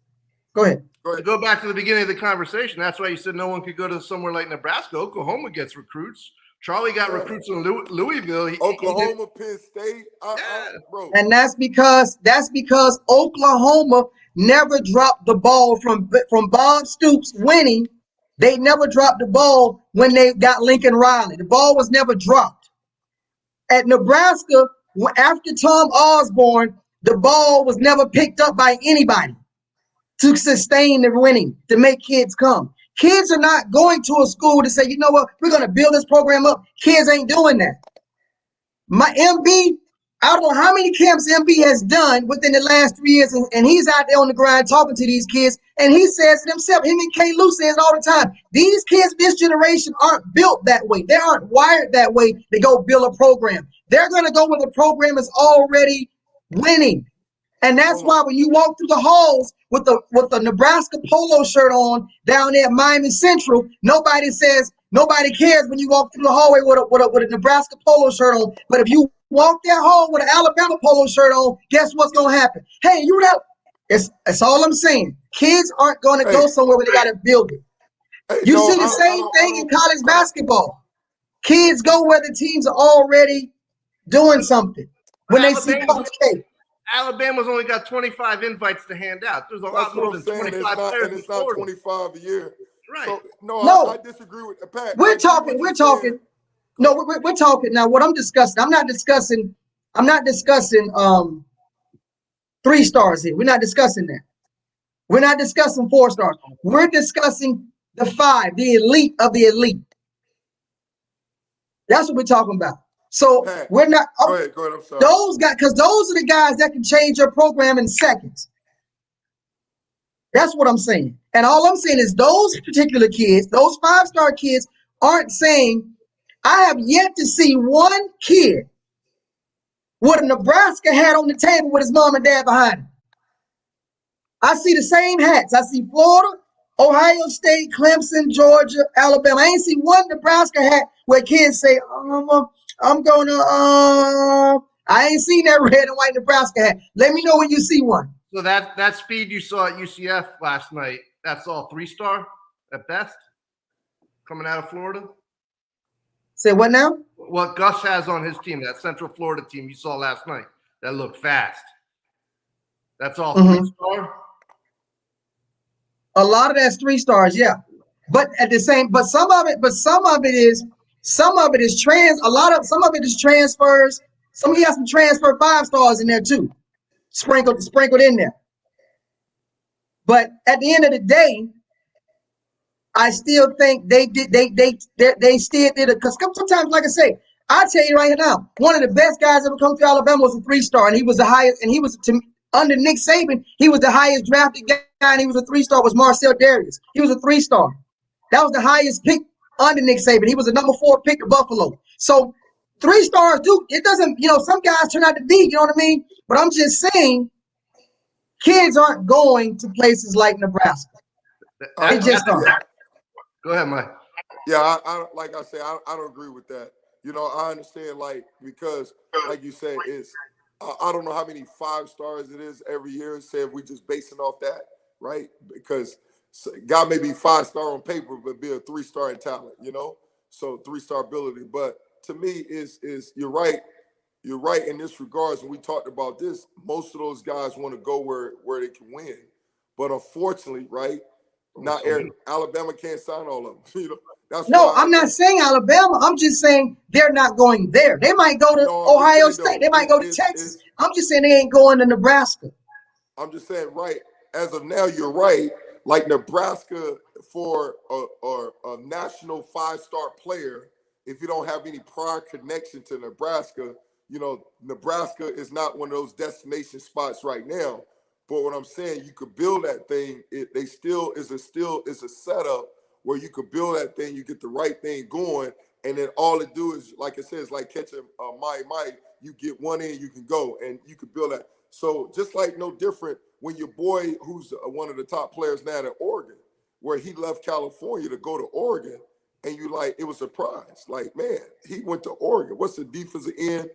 go ahead. go To ahead. go back to the beginning of the conversation, that's why you said no one could go to somewhere like Nebraska. Oklahoma gets recruits. Charlie got Yeah. recruits in Louisville. He did, Oklahoma, Penn State, yeah. bro. And that's because Oklahoma never dropped the ball from Bob Stoops winning. They never dropped the ball when they got Lincoln Riley. The ball was never dropped. At Nebraska, after Tom Osborne, the ball was never picked up by anybody to sustain the winning, to make kids come. Kids are not going to a school to say, you know what, we're going to build this program up. Kids ain't doing that. My MB, I don't know how many camps MB has done within the last 3 years, and he's out there on the ground talking to these kids, and he says it himself, him and K. Lou says all the time, these kids, this generation aren't built that way. They aren't wired that way to go build a program. They're going to go where the program is already winning. And that's why when you walk through the halls with the Nebraska polo shirt on down there at Miami Central, nobody cares when you walk through the hallway with a Nebraska polo shirt on. But if you walk that hall with an Alabama polo shirt on, guess what's gonna happen? Hey, you know, it's all I'm saying. Kids aren't gonna Hey, go somewhere where they gotta build it. hey, You no, see the same thing in college basketball. Kids go where the teams are already doing something. But When they see Coach K. Alabama's only got 25 invites to hand out. There's a That's lot more what I'm than saying. 25 players in It's not Florida. 25 a year. Right. So no, I No, disagree with Pat. I we're get what talking. you're saying. No, we're talking now. What I'm discussing, I'm not discussing 3 stars here. We're not discussing that. We're not discussing 4 stars. We're discussing the 5, the elite of the elite. That's what we're talking about. So Pat, we're not go ahead. I'm sorry. those guys, because those are the guys that can change your program in seconds. That's what I'm saying. And all I'm saying is those particular kids, those 5-star kids, aren't saying, I have yet to see one kid with a Nebraska hat on the table with his mom and dad behind him. I see the same hats. I see Florida, Ohio State, Clemson, Georgia, Alabama. I ain't see one Nebraska hat where kids say, I'm gonna, I ain't seen that red and white Nebraska hat. Let me know when you see one. So that speed you saw at UCF last night, that's all 3-star at best coming out of Florida? Say what now? What Gus has on his team, that Central Florida team you saw last night, that looked fast. That's all 3-star? A lot of that's 3-stars, yeah. But at the same, some of it is some of it is transfers. Some of you have some transfer 5-stars in there too, sprinkled in there. But at the end of the day, I still think they still did it, because sometimes, like I say, I tell you right now, one of the best guys ever come to Alabama was a 3-star, and he was the highest, and he was under Nick Saban, he was the highest drafted guy, and he was a 3-star, was Marcel Darius. He was a 3-star. That was the highest pick under Nick Saban. He was a number 4 pick at Buffalo. So 3-stars do, it doesn't, some guys turn out to be, you know what I mean? But I'm just saying, kids aren't going to places like Nebraska. They just aren't. Yeah. Go ahead, Mike. Yeah, I like I say, I don't agree with that. I understand, because like you said, it's I don't know how many 5-stars it is every year. Say if we just basing off that, right? Because guy may be 5-star on paper, but be a 3-star in talent, So 3-star ability. But to me, is you're right. You're right in this regards. And we talked about this. Most of those guys want to go where they can win, but unfortunately, right? Not Alabama can't sign all of them. That's No, why I'm not saying Alabama. I'm just saying they're not going there. They might go to Ohio State. They might go to Texas. I'm just saying they ain't going to Nebraska. I'm just saying, right, as of now, you're right. Like Nebraska, for a national 5-star player, if you don't have any prior connection to Nebraska, Nebraska is not one of those destination spots right now. But what I'm saying, you could build that thing. They still is a setup where you could build that thing. You get the right thing going, and then all it do is, like it says, like catching my. You get one in, you can go, and you could build that. So just like no different when your boy, who's one of the top players now at Oregon, where he left California to go to Oregon, and you like it was a surprise. Like, man, he went to Oregon. What's the defensive end?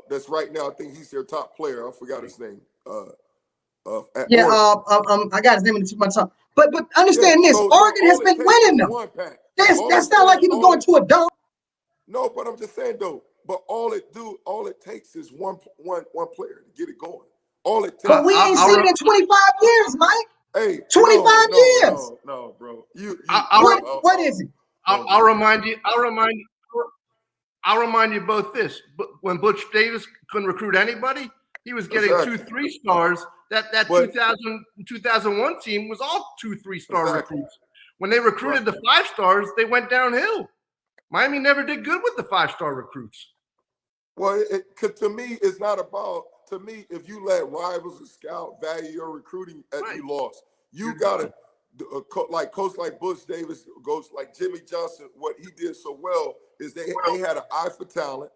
That's right now. I think he's their top player. I forgot his name. At Yeah, Oregon. I got his name in the tip of my tongue. But understand this, So Oregon has all it been takes winning is them. one pack. That's not like he was going to a dunk. No, but I'm just saying though. But all it takes is one player to get it going. All it takes. But we ain't seen it in 25 years, Mike. Hey, 25 years. No, bro. What is it? I'll remind you both this. But when Butch Davis couldn't recruit anybody, he was getting Exactly. 2 3-stars. That 2001 team was all 2 3-star recruits. When they recruited the 5-stars, they went downhill. Miami never did good with the 5-star recruits. Well, to me, it's not about. To me, if you let rivals and scout value your recruiting, you lost. You got to, like coach like Butch Davis, goes like Jimmy Johnson. What he did so well is they had an eye for talent.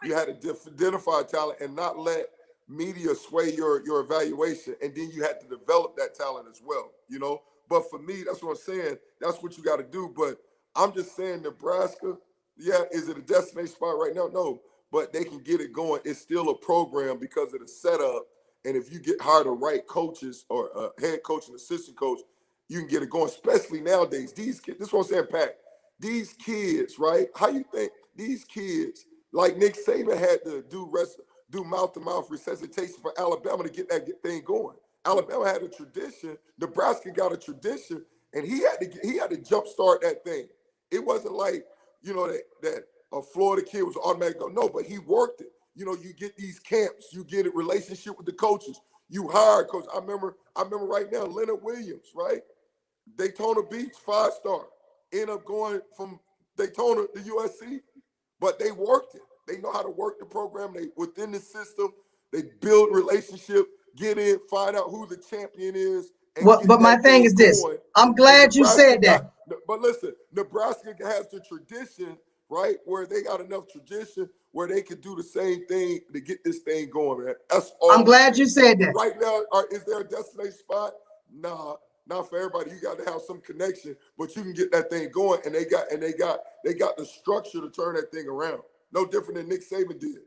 You had to identify talent and not let media sway your evaluation, and then you had to develop that talent as well. You know. But for me, that's what I'm saying. That's what you got to do. But I'm just saying, Nebraska. Yeah, is it a destination spot right now? No. But they can get it going. It's still a program because of the setup. And if you hire the right coaches or head coach and assistant coach, you can get it going, especially nowadays. These kids, this is what I'm saying, Pat. These kids, right? How you think these kids, like Nick Saban had to do mouth-to-mouth resuscitation for Alabama to get that thing going. Alabama had a tradition. Nebraska got a tradition, and he had to jumpstart that thing. It wasn't like, that a Florida kid was automatic. No, but he worked it. You get these camps, you get a relationship with the coaches. You hire coach. I remember right now, Leonard Williams, right? Daytona Beach, 5-star. End up going from Daytona to USC, but they worked it. They know how to work the program. They within the system. They build relationship, get in, find out who the champion is. But my thing is this. I'm glad you said that. But listen, Nebraska has the tradition, right, where they got enough tradition where they can do the same thing to get this thing going, man. That's all. I'm glad you said that. Right now, is there a destination spot? Nah, not for everybody. You got to have some connection, but you can get that thing going, and they got the structure to turn that thing around. No different than Nick Saban did.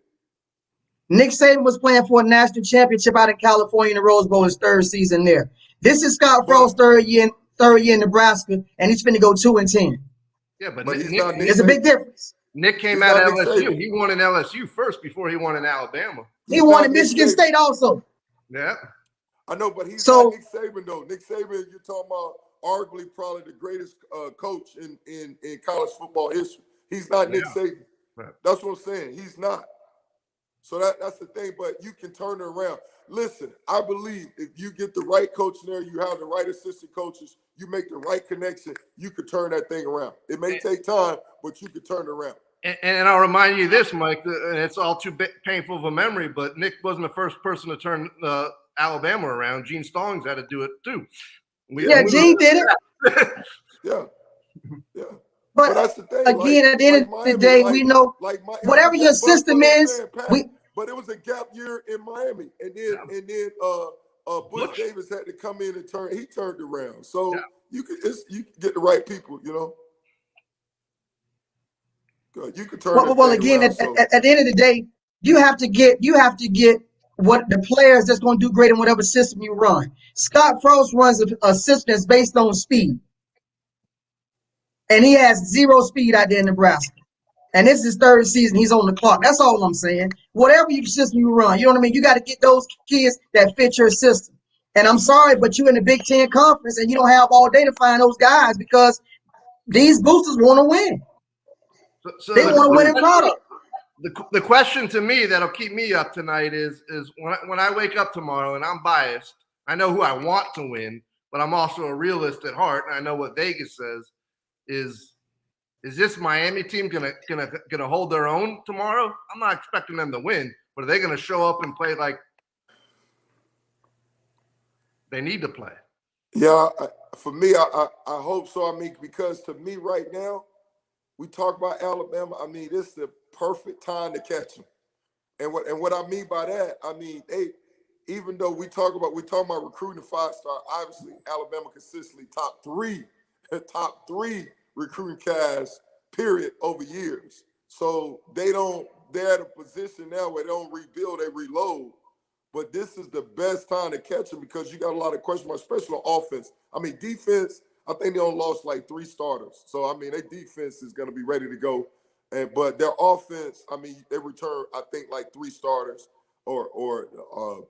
Nick Saban was playing for a national championship out in California in the Rose Bowl his 3rd season there. This is Scott Frost's third year in Nebraska, and he's finna go 2-10. Yeah, but there's a big difference. Nick came out of LSU. He won in LSU first before he won in Alabama. He won in Michigan State also. Yeah. I know, but he's not Nick Saban, though. Nick Saban, you're talking about arguably probably the greatest coach in college football history. He's not Nick Saban. Right. That's what I'm saying. He's not. So that's the thing, but you can turn it around. Listen, I believe if you get the right coach in there, you have the right assistant coaches, you make the right connection, you could turn that thing around. It may take time, but you could turn it around. And I'll remind you this, Mike, and it's all too painful of a memory, but Nick wasn't the first person to turn Alabama around. Gene Stallings had to do it too. Gene did it. Yeah. But that's the thing. Again, at the end of the day, we know whatever your system is. But it was a gap year in Miami, and then Butch Davis had to come in and turn. He turned around, so you can get the right people. You could turn. Well, again, at the end of the day, you have to get what the players that's going to do great in whatever system you run. Scott Frost runs a system that's based on speed. And he has 0 speed out there in Nebraska. And this is his 3rd season. He's on the clock. That's all I'm saying. Whatever system you run, you know what I mean? You got to get those kids that fit your system. And I'm sorry, but you're in the Big Ten Conference and you don't have all day to find those guys because these boosters want to win. So they want to win in product. The question to me that'll keep me up tonight is when I wake up tomorrow, and I'm biased, I know who I want to win, but I'm also a realist at heart, and I know what Vegas says. Is this Miami team gonna hold their own tomorrow? I'm not expecting them to win, but are they gonna show up and play like They need to play. Yeah, for me, I hope so. I mean, because to me right now, we talk about Alabama. I mean, this is the perfect time to catch them. And what I mean by that, I mean even though we talking about recruiting 5-star, obviously Alabama consistently top three recruiting cast period over years. So they're at a position now where they don't rebuild, they reload. But this is the best time to catch them because you got a lot of question marks, especially on offense. I mean, defense, I think they only lost like 3 starters. So, I mean, their defense is going to be ready to go. But their offense, I mean, they return, I think, like 3 starters or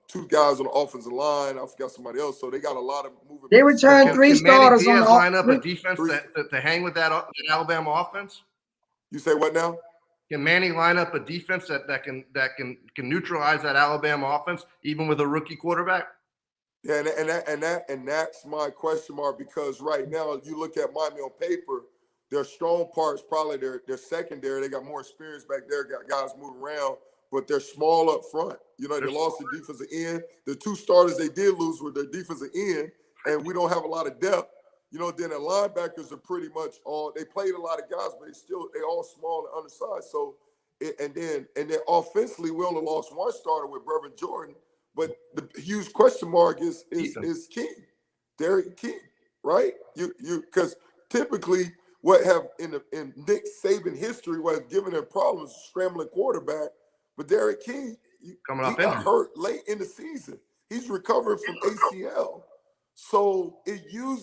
2 guys on the offensive line. I forgot somebody else. So they got a lot of moving They pieces. returned 3 Can Manny starters on Diaz the line up a offense. defense to hang with that Alabama offense? You say what now? Can Manny line up a defense that can neutralize that Alabama offense even with a rookie quarterback? Yeah, and that's my question mark because right now you look at Miami on paper, their strong parts probably their secondary. They got more experience back there, got guys moving around, but they're small up front. You know, they lost the defensive end. The 2 starters they did lose were their defensive end, and we don't have a lot of depth. You know, then the linebackers are pretty much all. They played a lot of guys, but they all small and undersized. So, and then offensively, we only lost 1 starter with Brevin Jordan. But the huge question mark is King, Derek King, right? You because typically what have in Nick Saban history what has given them problems scrambling quarterback, but Derek King he got hurt late in the season. He's recovering from ACL, so you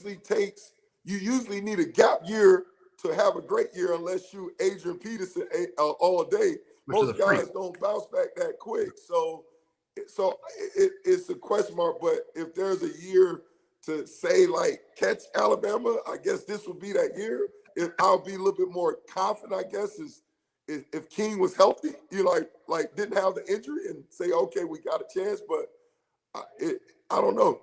usually need a gap year to have a great year unless you Adrian Peterson all day. Most guys don't bounce back that quick, so it's a question mark, but if there's a year to say, like, catch Alabama, I guess this would be that year. I'll be a little bit more confident, I guess, is if King was healthy, you like didn't have the injury and say, okay, we got a chance, but I don't know.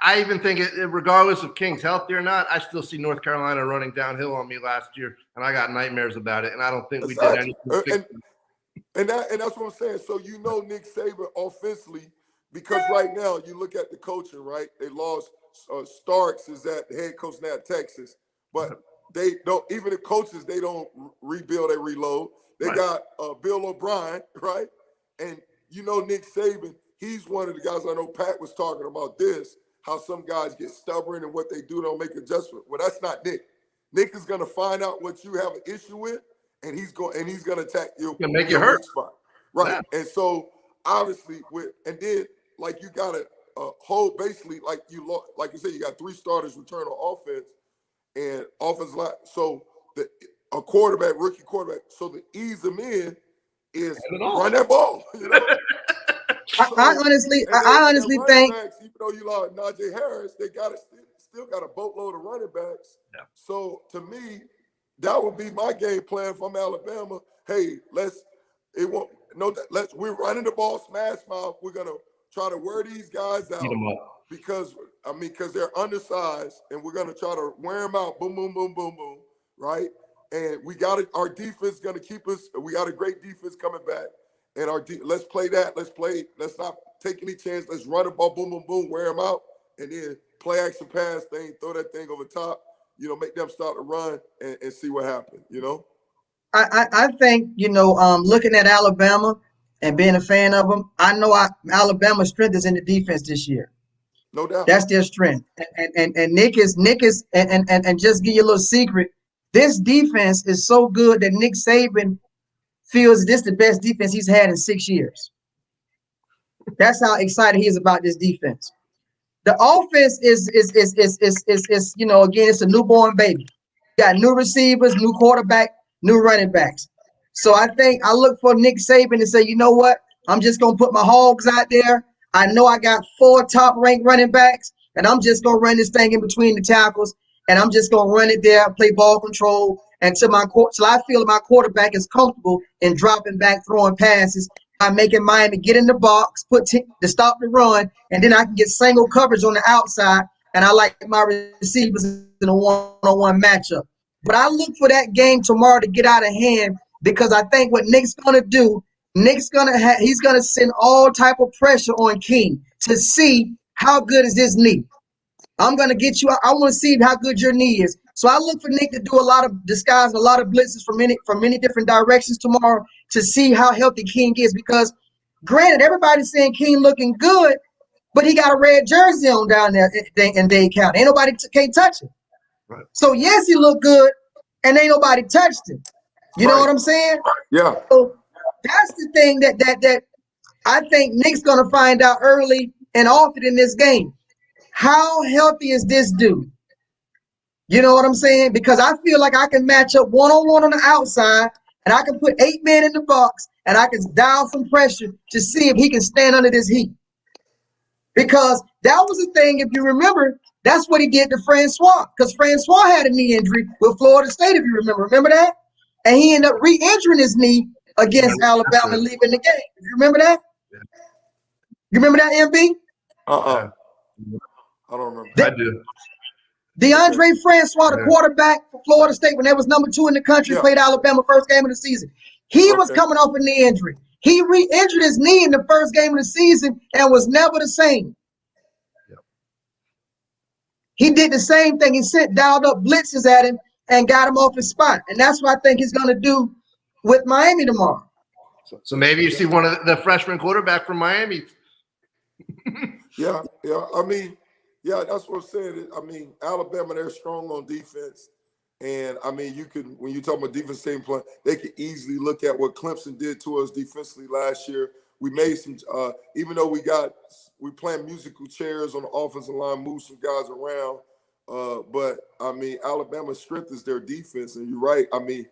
I even think, regardless of King's healthy or not, I still see North Carolina running downhill on me last year, and I got nightmares about it, and I don't think we did anything. And that's what I'm saying. So Nick Saban offensively, because right now you look at the coaching, right? They lost Starks is that the head coach now at Texas, but they don't. Even the coaches, they don't rebuild, they reload. They got Bill O'Brien, right? And Nick Saban, he's one of the guys. I know Pat was talking about this, how some guys get stubborn and what they do don't make adjustment. Well, that's not Nick. Nick is going to find out what you have an issue with. And he's going to attack you. Gonna make you hurt, spot, right? Yeah. And so obviously then like you got a whole basically like you said, you got 3 starters return on offense and offensive line. So a quarterback, rookie quarterback. So to ease them in is run that ball. I honestly think, backs, even though you lost Najee Harris, they still got a boatload of running backs. Yeah. So to me, that would be my game plan from Alabama. Hey, we're running the ball smash mouth. We're gonna try to wear these guys out because they're undersized, and we're gonna try to wear them out. Boom, boom, boom, boom, boom. Right? And our defense gonna keep us. We got a great defense coming back, and let's play that. Let's not take any chance. Let's run the ball. Boom, boom, boom. Wear them out, and then play action pass thing. Throw that thing over top. Make them start to run and see what happens, I think, looking at Alabama and being a fan of them, I know Alabama's strength is in the defense this year. No doubt. That's their strength. And Nick is and just give you a little secret. This defense is so good that Nick Saban feels this the best defense he's had in 6 years. That's how excited he is about this defense. The offense is again, it's a newborn baby. You got new receivers, new quarterback, new running backs. So I think I look for Nick Saban to say, you know what? I'm just gonna put my hogs out there. I know I got 4 top-ranked running backs, and I'm just gonna run this thing in between the tackles, and I'm just gonna run it there, play ball control until I feel my quarterback is comfortable in dropping back, throwing passes. I'm making Miami get in the box, to stop the run, and then I can get single coverage on the outside, and I like my receivers in a one-on-one matchup. But I look for that game tomorrow to get out of hand because I think what Nick's going to do, he's going to send all type of pressure on King to see how good is this knee? I'm going to get you. I want to see how good your knee is. So I look for Nick to do a lot of disguise, a lot of blitzes from many different directions tomorrow to see how healthy King is. Because granted, everybody's saying King looking good, but he got a red jersey on down there in Dade County. Ain't nobody can't touch him. Right. So yes, he looked good, and ain't nobody touched him. You know what I'm saying? Yeah. So that's the thing that I think Nick's gonna find out early and often in this game. How healthy is this dude? You know what I'm saying? Because I feel like I can match up one-on-one on the outside, and I can put 8 men in the box, and I can dial some pressure to see if he can stand under this heat. Because that was the thing, if you remember, that's what he did to Francois. Because Francois had a knee injury with Florida State, if you remember. Remember that? And he ended up re-injuring his knee against Alabama, leaving the game. You remember that? Yeah. You remember that, MB? I don't remember. I do. DeAndre Francois, the quarterback for Florida State, when they was number 2 in the country, played Alabama first game of the season. He was coming off a knee injury. He re-injured his knee in the first game of the season and was never the same. Yep. He did the same thing. He dialed up blitzes at him and got him off his spot. And that's what I think he's going to do with Miami tomorrow. So maybe you see one of the freshman quarterback from Miami. Yeah. I mean, yeah, that's what I'm saying. I mean, Alabama, they're strong on defense. And, I mean, you can, when you talk about defense team play, they could easily look at what Clemson did to us defensively last year. We made some, even though we playing musical chairs on the offensive line, move some guys around. But, I mean, Alabama's strength is their defense. And you're right. I mean,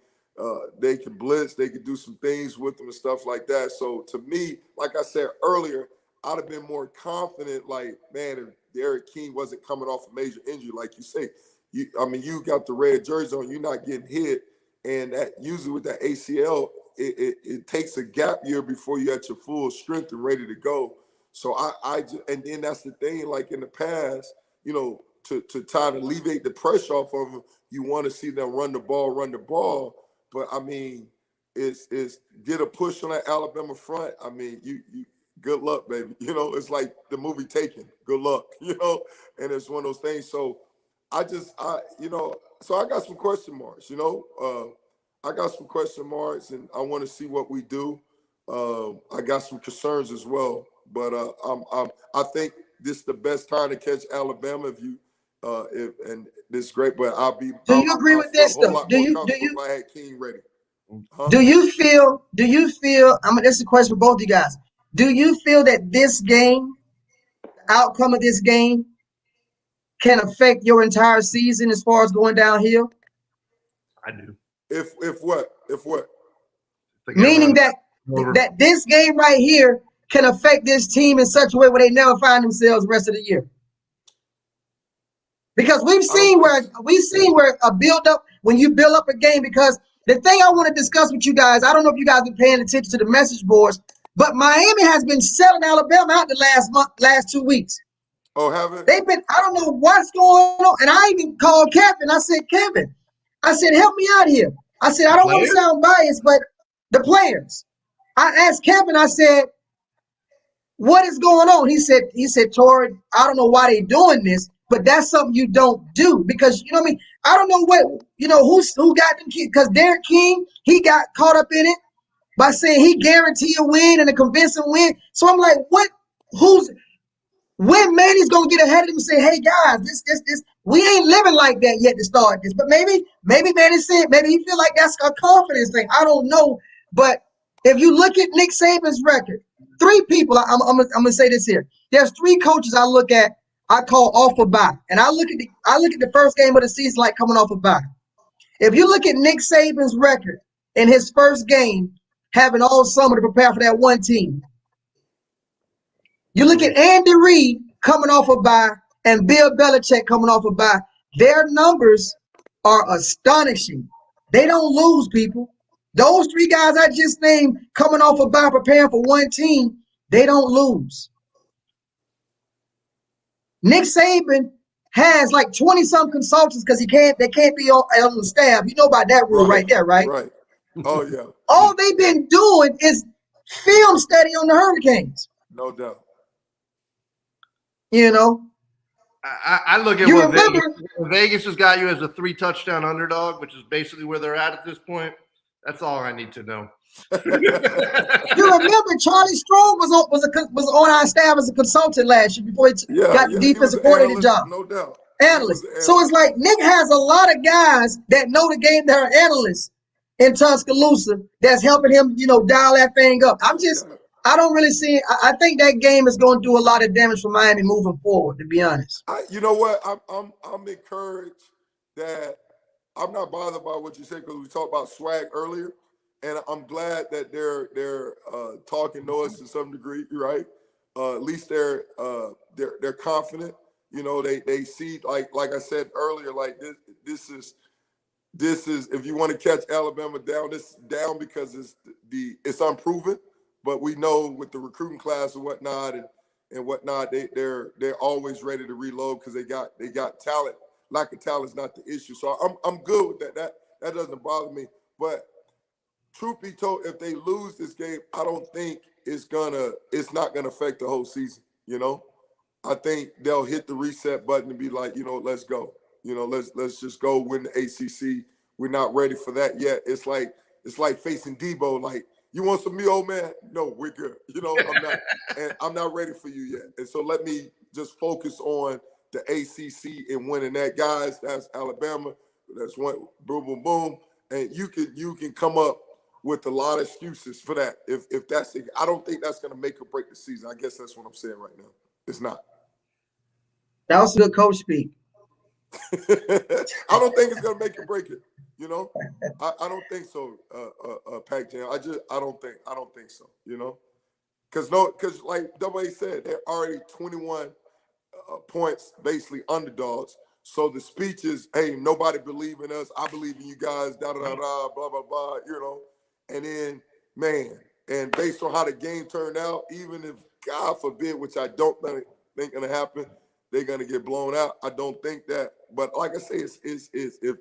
they can blitz. They could do some things with them and stuff like that. So, to me, like I said earlier, I'd have been more confident, like, man, if Derek King wasn't coming off a major injury, like you say. You got the red jersey on, you're not getting hit. And that usually with that ACL, it takes a gap year before you're at your full strength and ready to go. So and then that's the thing, like in the past, you know, to try to alleviate the pressure off of them, you want to see them run the ball. But I mean, it's get a push on that Alabama front. I mean, you good luck, baby. You know, it's like the movie Taken. Good luck, you know, and it's one of those things. So I got some question marks, you know. I got some question marks, and I want to see what we do. I got some concerns as well, but I think this is the best time to catch Alabama and this is great. But Do you agree with this though? Do you if I had King ready? Huh? Do you feel? I mean, this is a question for both of you guys. Do you feel that this game, the outcome of this game, can affect your entire season as far as going downhill? I do. If what? Meaning that this game right here can affect this team in such a way where they never find themselves the rest of the year. Because we've seen where a build up, when you build up a game, because the thing I want to discuss with you guys, I don't know if you guys have been paying attention to the message boards, but Miami has been selling Alabama out the last 2 weeks. Oh, have it? They've been, I don't know what's going on. And I even called Kevin. I said, Kevin, help me out here. I said, I don't want to sound biased, but the players. I asked Kevin, I said, what is going on? He said, Tori, I don't know why they're doing this, but that's something you don't do. Because, you know what I mean? I don't know who got them kids. Because Derek King, he got caught up in it by saying he guaranteed a win and a convincing win. So I'm like, when Manny's gonna get ahead of them and say, hey guys, this, we ain't living like that yet to start this. But maybe Manny said, maybe he feel like that's a confidence thing. I don't know. But if you look at Nick Saban's record, 3 people, I'm gonna say this here. There's 3 coaches I look at, I call off a bye. And I look at the first game of the season like coming off a bye. If you look at Nick Saban's record in his first game, having all summer to prepare for that one team. You look at Andy Reid coming off a bye and Bill Belichick coming off a bye. Their numbers are astonishing. They don't lose, people. Those 3 guys I just named coming off a bye preparing for one team, they don't lose. Nick Saban has like 20-some consultants because they can't be on the staff. You know about that rule right there, right? Right. Oh, yeah. All they've been doing is film study on the Hurricanes. No doubt. You know, I look at you what remember, Vegas has got you as a 3-touchdown underdog, which is basically where they're at this point. That's all I need to know. Charlie Strong was on our staff as a consultant last year before he Yeah, got the yeah, he was defensive an coordinator analyst, job. no doubt. He was Analyst. an So it's analyst. like Nick has a lot of guys that know the game that are analysts in Tuscaloosa that's helping him, dial that thing up. Yeah. I don't really see. I think that game is going to do a lot of damage for Miami moving forward. To be honest, You know what? I'm encouraged that I'm not bothered by what you said because we talked about swag earlier, and I'm glad that they're talking noise to some degree, right? At least they're confident. They see like I said earlier, like this is if you want to catch Alabama down, this down because it's unproven, but we know with the recruiting class and whatnot and whatnot, they're always ready to reload because they got talent. Lack of talent is not the issue. So I'm good with that. That doesn't bother me. But truth be told, if they lose this game, I don't think it's not gonna affect the whole season. I think they'll hit the reset button and be like, let's go. Let's just go win the ACC. We're not ready for that yet. It's like facing Debo. Like, you want some me, old man? No, we're good. I'm not ready for you yet. And so let me just focus on the ACC and winning that, guys. That's Alabama. That's one. Boom, boom, boom. And you can come up with a lot of excuses for that. If that's it, I don't think that's going to make or break the season. I guess that's what I'm saying right now. It's not. that was a good coach speak. I don't think it's gonna make or break it. I don't think so. Pac Jam. I don't think so. Because like Double A said, they're already 21 points, basically underdogs. So the speech is, hey, nobody believe in us. I believe in you guys. Da da da da. Blah blah blah. And then man, and based on how the game turned out, even if God forbid, which I don't think gonna happen, they're gonna get blown out. I don't think that. But like I say, it's if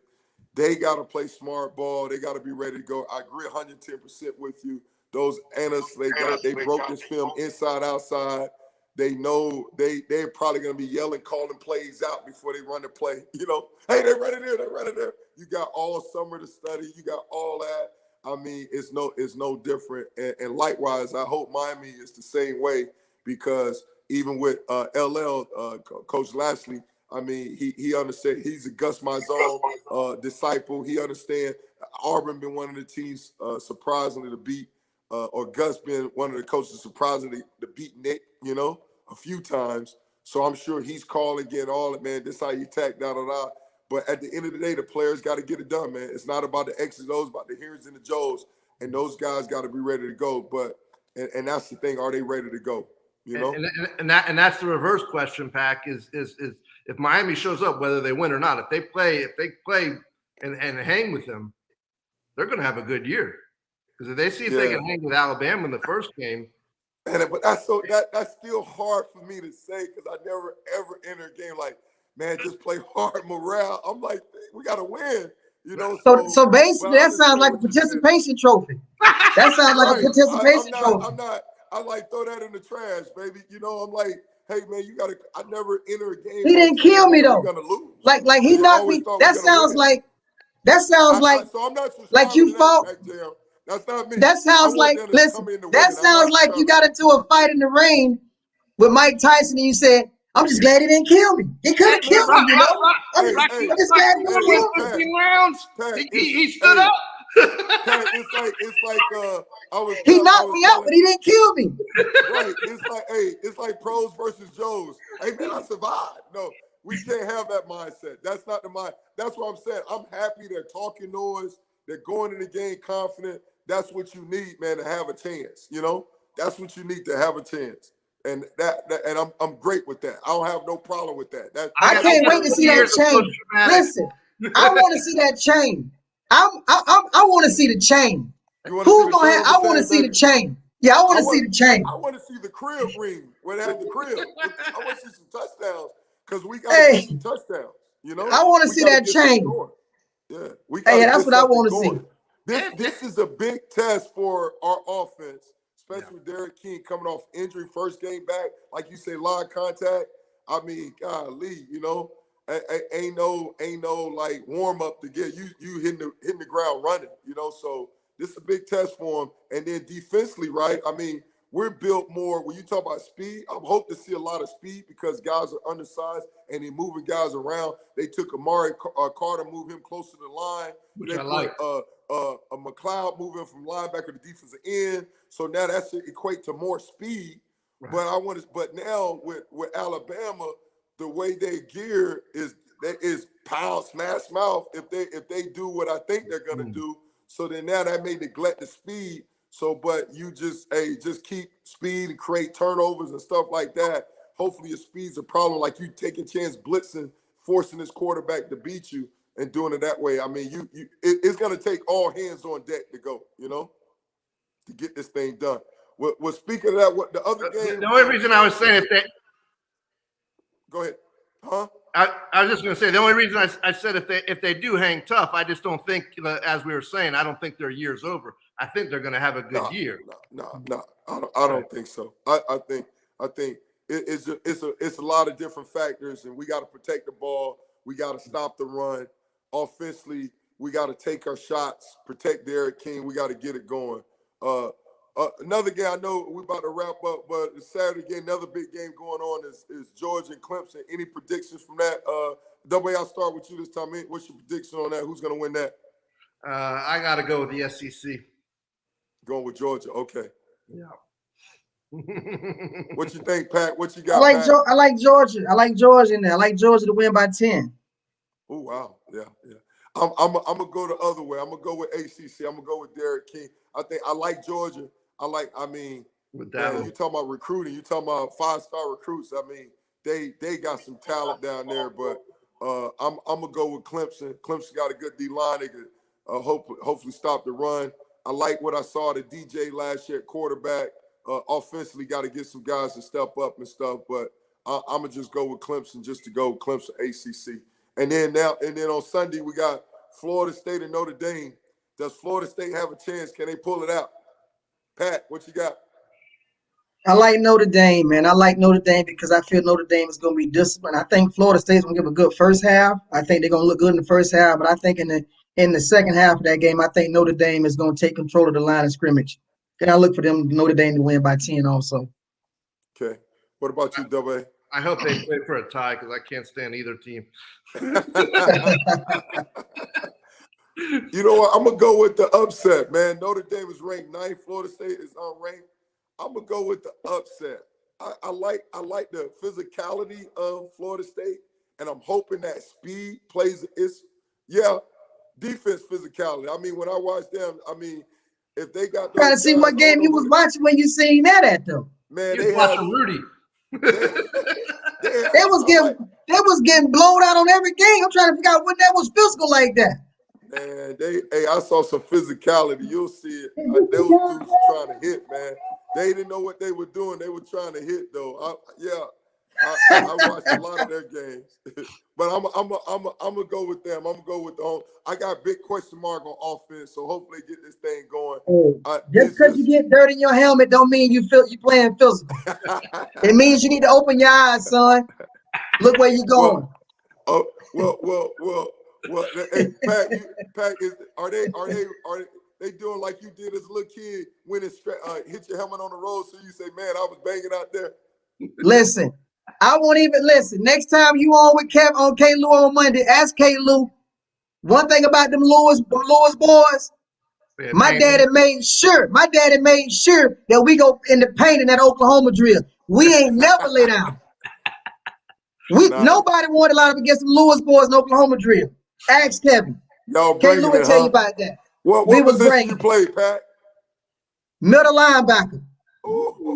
they gotta play smart ball, they gotta be ready to go. I agree 110% with you. Those analysts, they broke this film inside outside. They know they're probably gonna be yelling, calling plays out before they run the play. Hey, they're running there, they're running there. You got all summer to study, you got all that. I mean, it's no different. And likewise, I hope Miami is the same way because even with LL, Coach Lashley, I mean, he understands. He's a Gus Malzahn disciple. He understands. Auburn been one of the teams surprisingly to beat, or Gus been one of the coaches surprisingly to beat Nick, a few times. So I'm sure he's calling, getting all it, man. This how you attack, da da da. But at the end of the day, the players got to get it done, man. It's not about the X's, O's, about the here's and the Joes, and those guys got to be ready to go. But and that's the thing, are they ready to go? And that's the reverse question, Pac, is if Miami shows up, whether they win or not, if they play and hang with them, they're going to have a good year. Because if they see if they can hang with Alabama in the first game. But that's still hard for me to say because I never ever enter a game like, man, just play hard morale. I'm like, we got to win. So basically, that sounds like a participation trophy. That sounds like a participation trophy. I like throw that in the trash, baby. I'm like, hey man, I never enter a game. He didn't kill me though. We're gonna lose. Like he knocked me. That sounds like so I'm not like you fought. That's not me. That sounds like you got into a fight in the ring with Mike Tyson and you said, I'm just glad he didn't kill me. He could have killed me, I'm just glad he didn't kill me. 15 rounds. He stood up. It's like he knocked me out, but he didn't kill me. Right. It's like pros versus Joes. Hey man, I survived. No, we can't have that mindset. That's not the mind. That's what I'm saying. I'm happy they're talking noise. They're going in the game confident. That's what you need, man, to have a chance. That's what you need to have a chance. And and I'm great with that. I don't have no problem with that. I can't wait to see that change. Listen, I want to see that change. I want to see the chain. Who's gonna have? I want to see the chain. Yeah, I want to see the chain. I want to see the crib ring where they have the crib. I want to see some touchdowns because we got to get some touchdowns. I want to see that chain. Yeah, that's what I want to see. This is a big test for our offense, especially with Derek King coming off injury, first game back. Like you say, live contact. I mean, golly, you know, ain't no like warm up to get you hitting the ground running, you know. So this is a big test for him. And then defensively, right? I mean, we're built more. When you talk about speed, I hope to see a lot of speed because guys are undersized and they're moving guys around. They took Amari Carter, moved him closer to the line. Which They I like. put a McLeod moving from linebacker to defensive end. So now that should equate to more speed. Right. But now with Alabama, the way they gear is pound smash mouth if they do what I think they're gonna do. So then now that may neglect the speed. So, but you just keep speed and create turnovers and stuff like that. Hopefully your speed's a problem, like you taking chance blitzing, forcing this quarterback to beat you and doing it that way. I mean, it's gonna take all hands on deck to go, you know, to get this thing done. Well, speaking of that, what the other game? The only reason I was saying Go ahead, huh? I was just going to say the only reason I said if they do hang tough, I just don't think, as we were saying, I don't think their year's over. I think they're going to have a good year. No, I don't think so. I think it's a lot of different factors, and we got to protect the ball. We got to stop the run. Offensively, we got to take our shots, protect Derek King. We got to get it going. Another game, I know we're about to wrap up, but the Saturday game, another big game going on is Georgia and Clemson. Any predictions from that? Double A, I'll start with you this time. What's your prediction on that? Who's going to win that? I got to go with the SEC. Going with Georgia. Okay. Yeah. What you think, Pat? What you got? I like Georgia. I like Georgia in there. I like Georgia to win by 10. Oh wow, yeah. I'm gonna go the other way. I'm gonna go with ACC. I'm gonna go with Derek King. I like Georgia. With that, you talking about recruiting? You talking about 5-star recruits? I mean, they got some talent down there. But I'm gonna go with Clemson. Clemson got a good D line. They could hopefully stop the run. I like what I saw the DJ last year at quarterback. Offensively, got to get some guys to step up and stuff. But I'm gonna just go with Clemson just to go Clemson ACC. And then on Sunday we got Florida State and Notre Dame. Does Florida State have a chance? Can they pull it out? Pat, what you got? I like Notre Dame, man. I like Notre Dame because I feel Notre Dame is going to be disciplined. I think Florida State's going to give a good first half. I think they're going to look good in the first half, but I think in the second half of that game, I think Notre Dame is going to take control of the line of scrimmage. And I look for Notre Dame to win by 10 also. Okay. What about you, Double A? I hope they play for a tie because I can't stand either team. You know what? I'm going to go with the upset, man. Notre Dame is ranked 9th. Florida State is unranked. I'm going to go with the upset. I like the physicality of Florida State, and I'm hoping that speed plays defense physicality. I mean, when I watch them, I mean, if they got trying to see what game you was watching when you seen that at though. Man, they watching Rudy. They was getting blown out on every game. I'm trying to figure out when that was physical like that. Man, I saw some physicality. You'll see it. Those dudes were trying to hit, man. They didn't know what they were doing. They were trying to hit, though. I watched a lot of their games, but I'm gonna go with them. I'm gonna go with the home. I got a big question mark on offense, so hopefully get this thing going. Just because you get dirt in your helmet, don't mean you playing physical. It means you need to open your eyes, son. Look where you're going. Well, hey, Pat, are they doing like you did as a little kid when it hit your helmet on the road? So you say, man, I was banging out there. Listen, I won't even listen. Next time you on with Kev on K. Lou on Monday, ask K. Lou. One thing about them Lewis boys, my daddy made sure that we go in the paint in that Oklahoma drill. We ain't never lay down. Nobody wanted a lot of against them Lewis boys in Oklahoma drill. Ask Kevin. K. Lou will tell you about that. What position you play, Pat? Middle linebacker.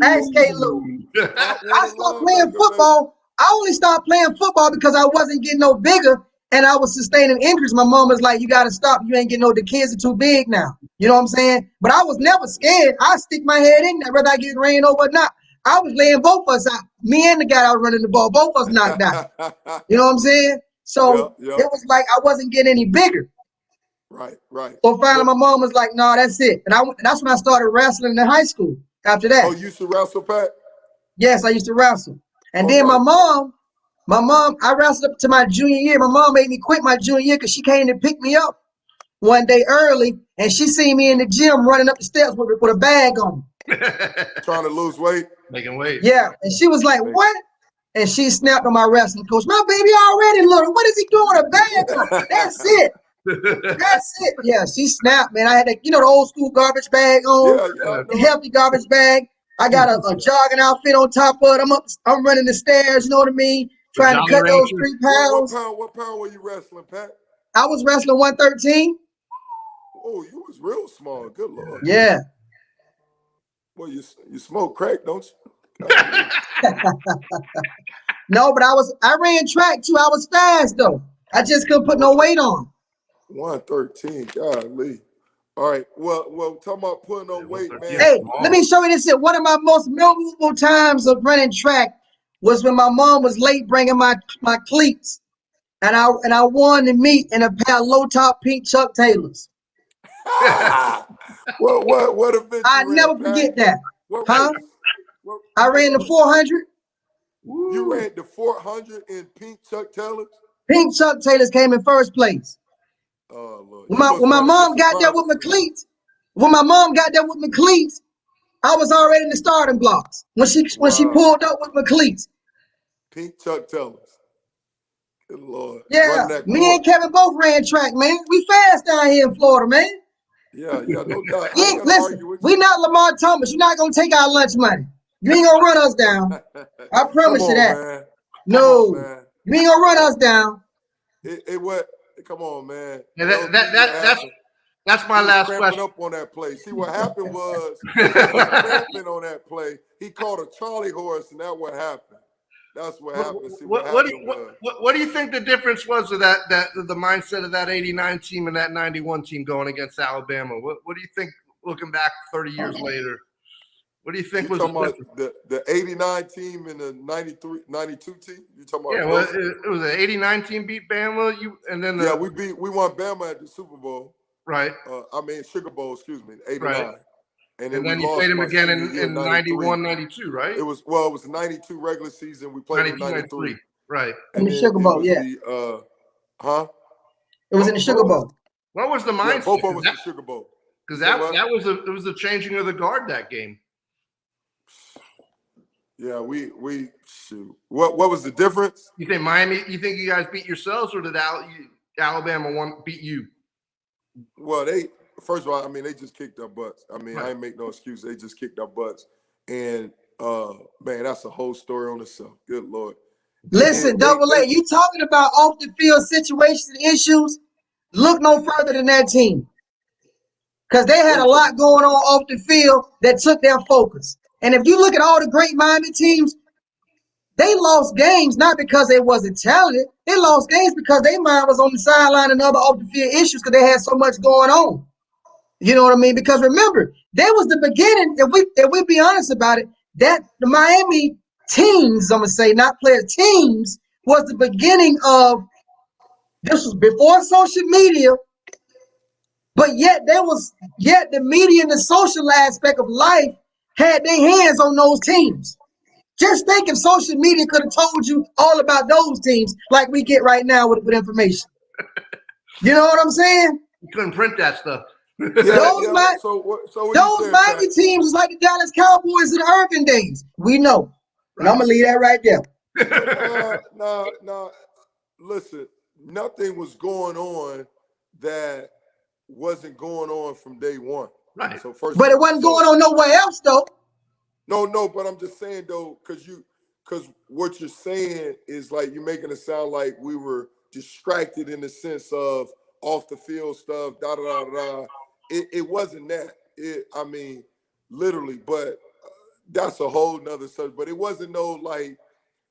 Ask K. Lou. I stopped playing football. I only stopped playing football because I wasn't getting no bigger and I was sustaining injuries. My mom was like, you got to stop. You ain't getting the kids are too big now. You know what I'm saying? But I was never scared. I stick my head in there, whether I get ran over or not. I was laying both of us out. Me and the guy out running the ball, both of us knocked out. You know what I'm saying? So it was like I wasn't getting any bigger. Right. So finally, my mom was like, "No, that's it." And that's when I started wrestling in high school. After that, you used to wrestle, Pat? Yes, I used to wrestle. And then my mom My mom, I wrestled up to my junior year. My mom made me quit my junior year because she came to pick me up one day early, and she seen me in the gym running up the steps with a bag on. Trying to lose weight. Making weight. Yeah, and she was like, "What?" And she snapped on my wrestling coach. My baby already little. What is he doing with a bag on? That's it. That's it. Yeah, she snapped, man. I had the old school garbage bag on, the healthy garbage bag. I got a jogging outfit on top of it. I'm running the stairs, you know what I mean? Trying to cut those 3 pounds. What pound were you wrestling, Pat? I was wrestling 113. Oh, you was real small. Good Lord. Yeah. Well, you smoke crack, don't you? No, but I ran track too. I was fast though. I just couldn't put no weight on. 113, golly. All right. Well, talking about putting on weight, man. Hey, let me show you this. One of my most memorable times of running track was when my mom was late bringing my cleats, and I won the meet in a pair of low top pink Chuck Taylors. What event? I never forget that. Huh? I ran the 400. You ran the 400 in pink Chuck Taylors? Pink Chuck Taylors came in first place. Oh Lord. When my mom got there with my cleats, I was already in the starting blocks. When she pulled up with my cleats. Pink Chuck Taylors. Good Lord. Yeah, me and Kevin both ran track, man. We fast down here in Florida, man. Yeah, no doubt. Listen, we not Lamar Thomas. You're not gonna take our lunch money. You ain't gonna run us down. I promise you that. Man. No, on, you ain't gonna run us down. Come on, man. Yeah, that's my last question. Up on that play. See what happened was cramping on that play. He caught a Charlie horse, and that's what happened. That's what happened. See what do you think the difference was of the mindset of that '89 team and that '91 team going against Alabama? What do you think looking back 30 years later? What do you think was the '89 team and the '92 team? You talking about? Yeah, well, it was an '89 team beat Bama. We won Bama at the Super Bowl. Right. Sugar Bowl. Excuse me, '89. Right. And then you played him again in 91, 92, right? It was the 92 regular season. We played in 93. Right. In the Sugar Bowl, yeah. It was in the Sugar Bowl. What was the mindset? Yeah, both of us in the Sugar Bowl. Because it was the changing of the guard that game. Yeah, we shoot. What was the difference? You think Miami? You think you guys beat yourselves, or did Alabama beat you? Well, first of all, they just kicked our butts. I ain't make no excuse. They just kicked our butts, and man, that's a whole story on itself. Good Lord. Listen, Double A, you talking about off the field situations and issues? Look no further than that team, because they had a lot going on off the field that took their focus. And if you look at all the great Miami teams, they lost games not because they wasn't talented. They lost games because their mind was on the sideline and other off the field issues because they had so much going on. You know what I mean? Because remember, that was the beginning. If we be honest about it, that the Miami teams, I'm gonna say, not players, teams, was the beginning of. This was before social media, but yet the media and the social aspect of life had their hands on those teams. Just think if social media could have told you all about those teams like we get right now with information. You know what I'm saying? You couldn't print that stuff. Those Miami teams is like the Dallas Cowboys in the Irvin days. We know. And I'm going to leave that right there. No. Listen, nothing was going on that wasn't going on from day one. Right. So but it wasn't going on nowhere else, though. No, but I'm just saying, though, because what you're saying is like you're making it sound like we were distracted in the sense of off the field stuff, da-da-da-da. It wasn't that. Literally, but that's a whole nother subject. But it wasn't no like,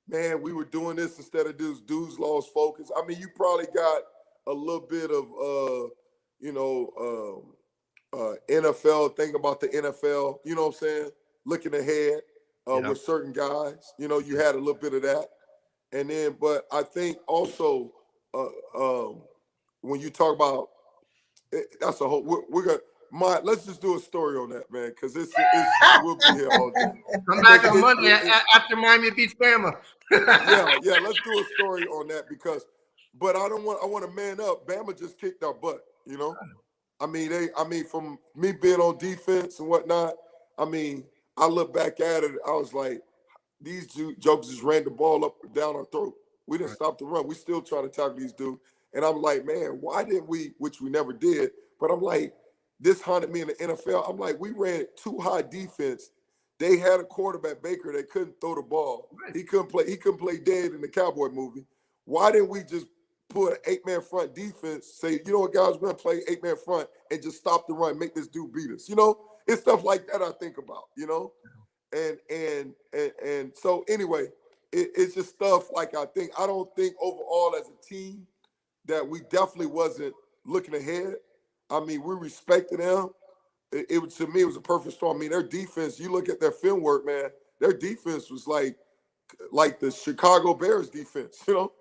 man, we were doing this instead of this. Dudes lost focus. You probably got a little bit of, NFL, think about the NFL, you know what I'm saying? Looking ahead with certain guys. You had a little bit of that. And then, but I think also when you talk about, that's a whole, let's just do a story on that, man, because we'll be here all day. Come back on Monday after Miami beats Bama. yeah, let's do a story on that but I want to man up. Bama just kicked our butt, you know. I mean, from me being on defense and whatnot, I mean, I look back at it, I was like, these jokers just ran the ball up and down our throat. We didn't stop the run. We still trying to tackle these dudes. And I'm like, man, why didn't we, which we never did, but I'm like, this haunted me in the NFL. I'm like, we ran too high defense. They had a quarterback, Baker, that couldn't throw the ball. Right. He couldn't play dead in the Cowboy movie. Why didn't we just put an 8-man front defense, say, you know what, guys, we're going to play 8-man front and just stop the run, make this dude beat us? You know, it's stuff like that I think about, you know? And so anyway, it's just stuff like I don't think overall as a team that we definitely wasn't looking ahead. I mean, we respected them. It was, to me, it was a perfect storm. I mean, their defense, you look at their film work, man, their defense was like the Chicago Bears defense, you know?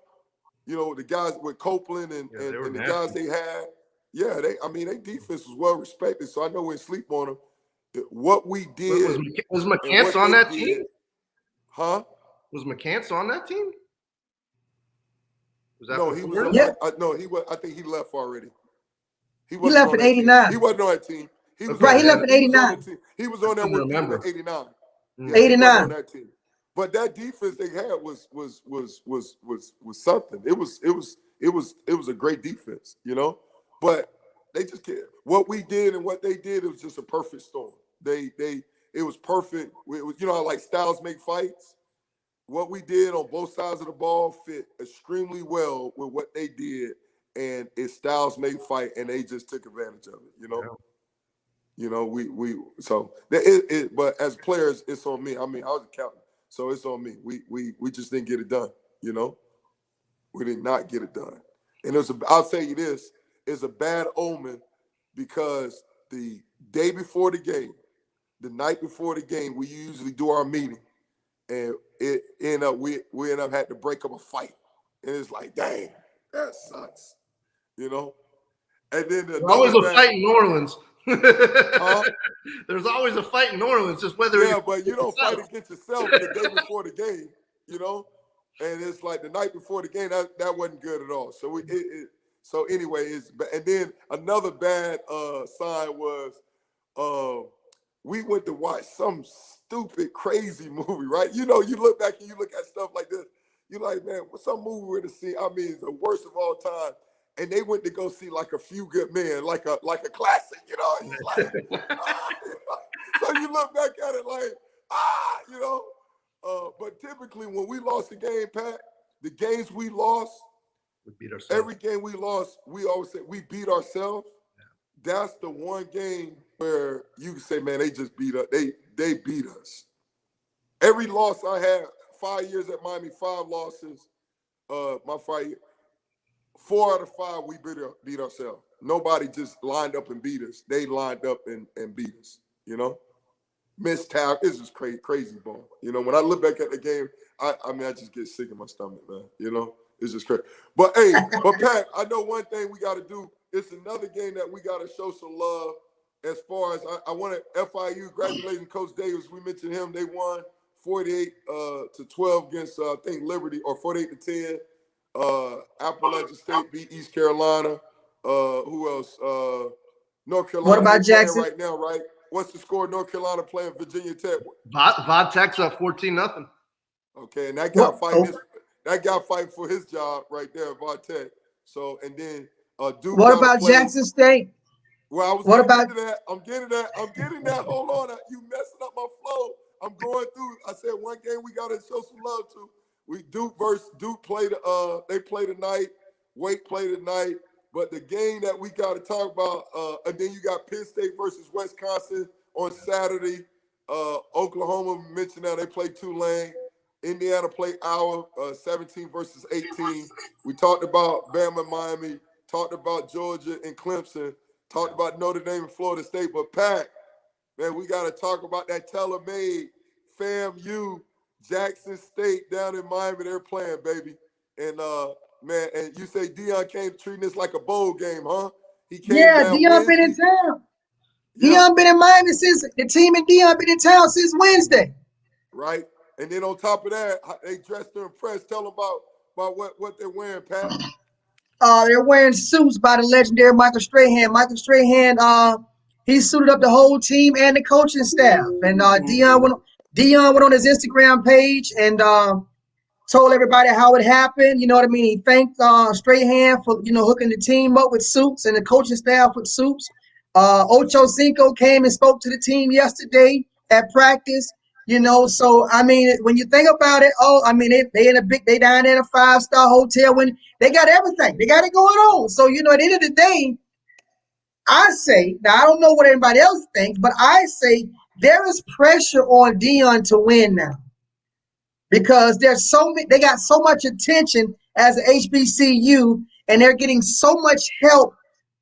You know, the guys with Copeland and the guys they had. Yeah, their defense was well respected, so I know we didn't sleep on them. What we did. Was McCants on that team? Huh? Was McCants on that team? No, he was. Yeah. No, he was. I think he left already. He left in '89. He wasn't on that team. He left in '89. He was on that with people in '89. Yeah, 89 on that team. But that defense they had was something. It was a great defense, you know. But they just can't. What we did and what they did, it was just a perfect storm. It was perfect. It was, you know, like styles make fights. What we did on both sides of the ball fit extremely well with what they did, and it's styles made fight, and they just took advantage of it. You know, you know, but as players, it's on me. I mean, I was a captain, so it's on me. We just didn't get it done. You know, we did not get it done, and I'll tell you this: it's a bad omen because the day before the game, the night before the game, we usually do our meeting. And we end up had to break up a fight. And it's like, dang, that sucks. You know? And then there's always a fight in New Orleans. There's always a fight in New Orleans, just whether but you don't fight against yourself the day before the game, you know? And it's like the night before the game, that wasn't good at all. So so anyway, and then another bad sign was we went to watch some stupid, crazy movie, right? You know, you look back and you look at stuff like this. You're like, man, what's some movie we're to see? I mean, it's the worst of all time. And they went to go see like A Few Good Men, like a classic, you know? And you're like, so you look back at it like, you know? But typically when we lost the game, Pat, the games we lost, we beat ourselves. Every game we lost, we always say we beat ourselves. Yeah. That's the one game where you can say, man, they just beat us. They beat us. Every loss I had, 5 years at Miami, 5 losses. My 5 years, 4 out of 5 we beat ourselves. Nobody just lined up and beat us. They lined up and beat us. You know, missed tackle. It's just crazy ball. You know, when I look back at the game, I mean, I just get sick in my stomach, man. You know, it's just crazy. But hey, Pat, I know one thing we got to do. It's another game that we got to show some love. As far as I want to FIU congratulating Coach Davis. We mentioned him. They won 48-12 against I think Liberty, or 48-10. Appalachian State beat East Carolina. Who else? North Carolina. What about Jackson right now? Right. What's the score? North Carolina playing Virginia Tech. Vod Tech's up 14-0. Okay, and that guy fighting. That guy fighting for his job right there, Vod Tech. So and then Duke. What about Jackson State? Well, I was getting that. I'm getting that. Hold on. You messing up my flow. I'm going through. I said one game we got to show some love to. Duke played. They play tonight. Wake play tonight. But the game that we got to talk about, and then you got Penn State versus Wisconsin on Saturday. Oklahoma mentioned that they play Tulane. Indiana play Iowa, 17 versus 18. We talked about Bama, Miami. Talked about Georgia and Clemson. Talked about Notre Dame and Florida State, but Pat, man, we got to talk about that tailor-made FAMU Jackson State down in Miami. They're playing, baby. And, man, and you say Deion came treating this like a bowl game, huh? He came Deion been in town. Yeah, Dion been in Miami since the team and Dion been in town since Wednesday. right. And then on top of that, they dressed to impress. Tell them about what they're wearing, Pat. They're wearing suits by the legendary Michael Strahan. Michael Strahan, he suited up the whole team and the coaching staff. And Dion went on his Instagram page and told everybody how it happened. You know what I mean? He thanked Strahan for hooking the team up with suits and the coaching staff with suits. Ocho Cinco came and spoke to the team yesterday at practice. So I mean, when you think about it, they down in a 5-star hotel when they got everything, they got it going on. So at the end of the day, I say now I don't know what everybody else thinks, but I say there is pressure on Dion to win now because they got so much attention as an HBCU, and they're getting so much help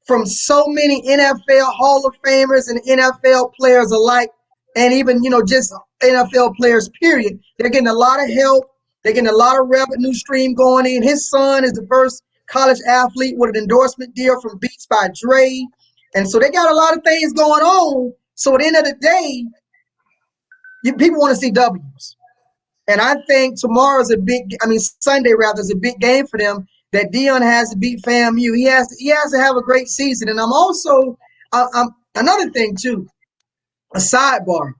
from so many NFL Hall of Famers and NFL players alike, and even just NFL players. Period. They're getting a lot of help. They're getting a lot of revenue stream going in. His son is the first college athlete with an endorsement deal from Beats by Dre, and so they got a lot of things going on. So at the end of the day, people want to see W's. And I think Sunday rather is a big game for them that Dion has to beat FAMU. He has to have a great season. And I'm another thing too, a sidebar,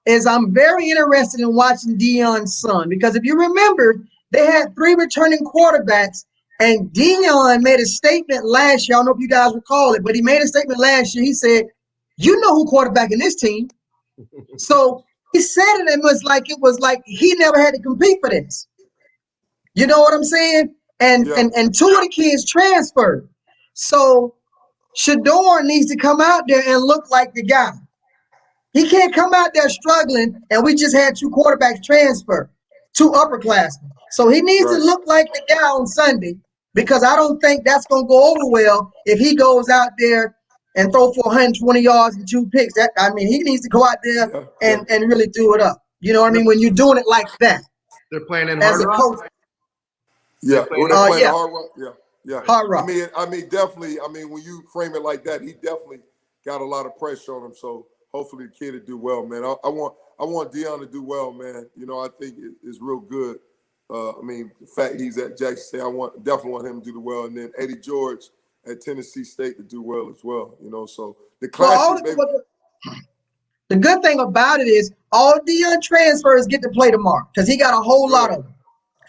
is I'm very interested in watching Dion's son because if you remember, they had 3 returning quarterbacks and Dion made a statement last year. I don't know if you guys recall it, but he made a statement last year. He said, "You know who quarterback in this team." So he said it, and it was like he never had to compete for this. You know what I'm saying? And Yeah, and 2 of the kids transferred. So Shador needs to come out there and look like the guy. He can't come out there struggling, and we just had 2 quarterbacks transfer, 2 upperclassmen. So he needs to right. look like the guy on Sunday because I don't think that's going to go over well if he goes out there and throw for 120 yards and 2 picks. He needs to go out there Yeah, yeah, and really do it up. You know what I They're, mean? When you're doing it like that they're playing in as Hard a Rock. coach, yeah. Playing When they're in playing the yeah, Hard Rock, yeah, yeah. hard rock. Definitely. When you frame it like that, he definitely got a lot of pressure on him. So hopefully the kid will do well, man. I want Dion to do well, man. I think it's real good. The fact he's at Jackson State, definitely want him to do well, and then Eddie George at Tennessee State to do well as well. So the Well, classic, baby. the good thing about it is all Dion transfers get to play tomorrow because he got a whole lot Good, of them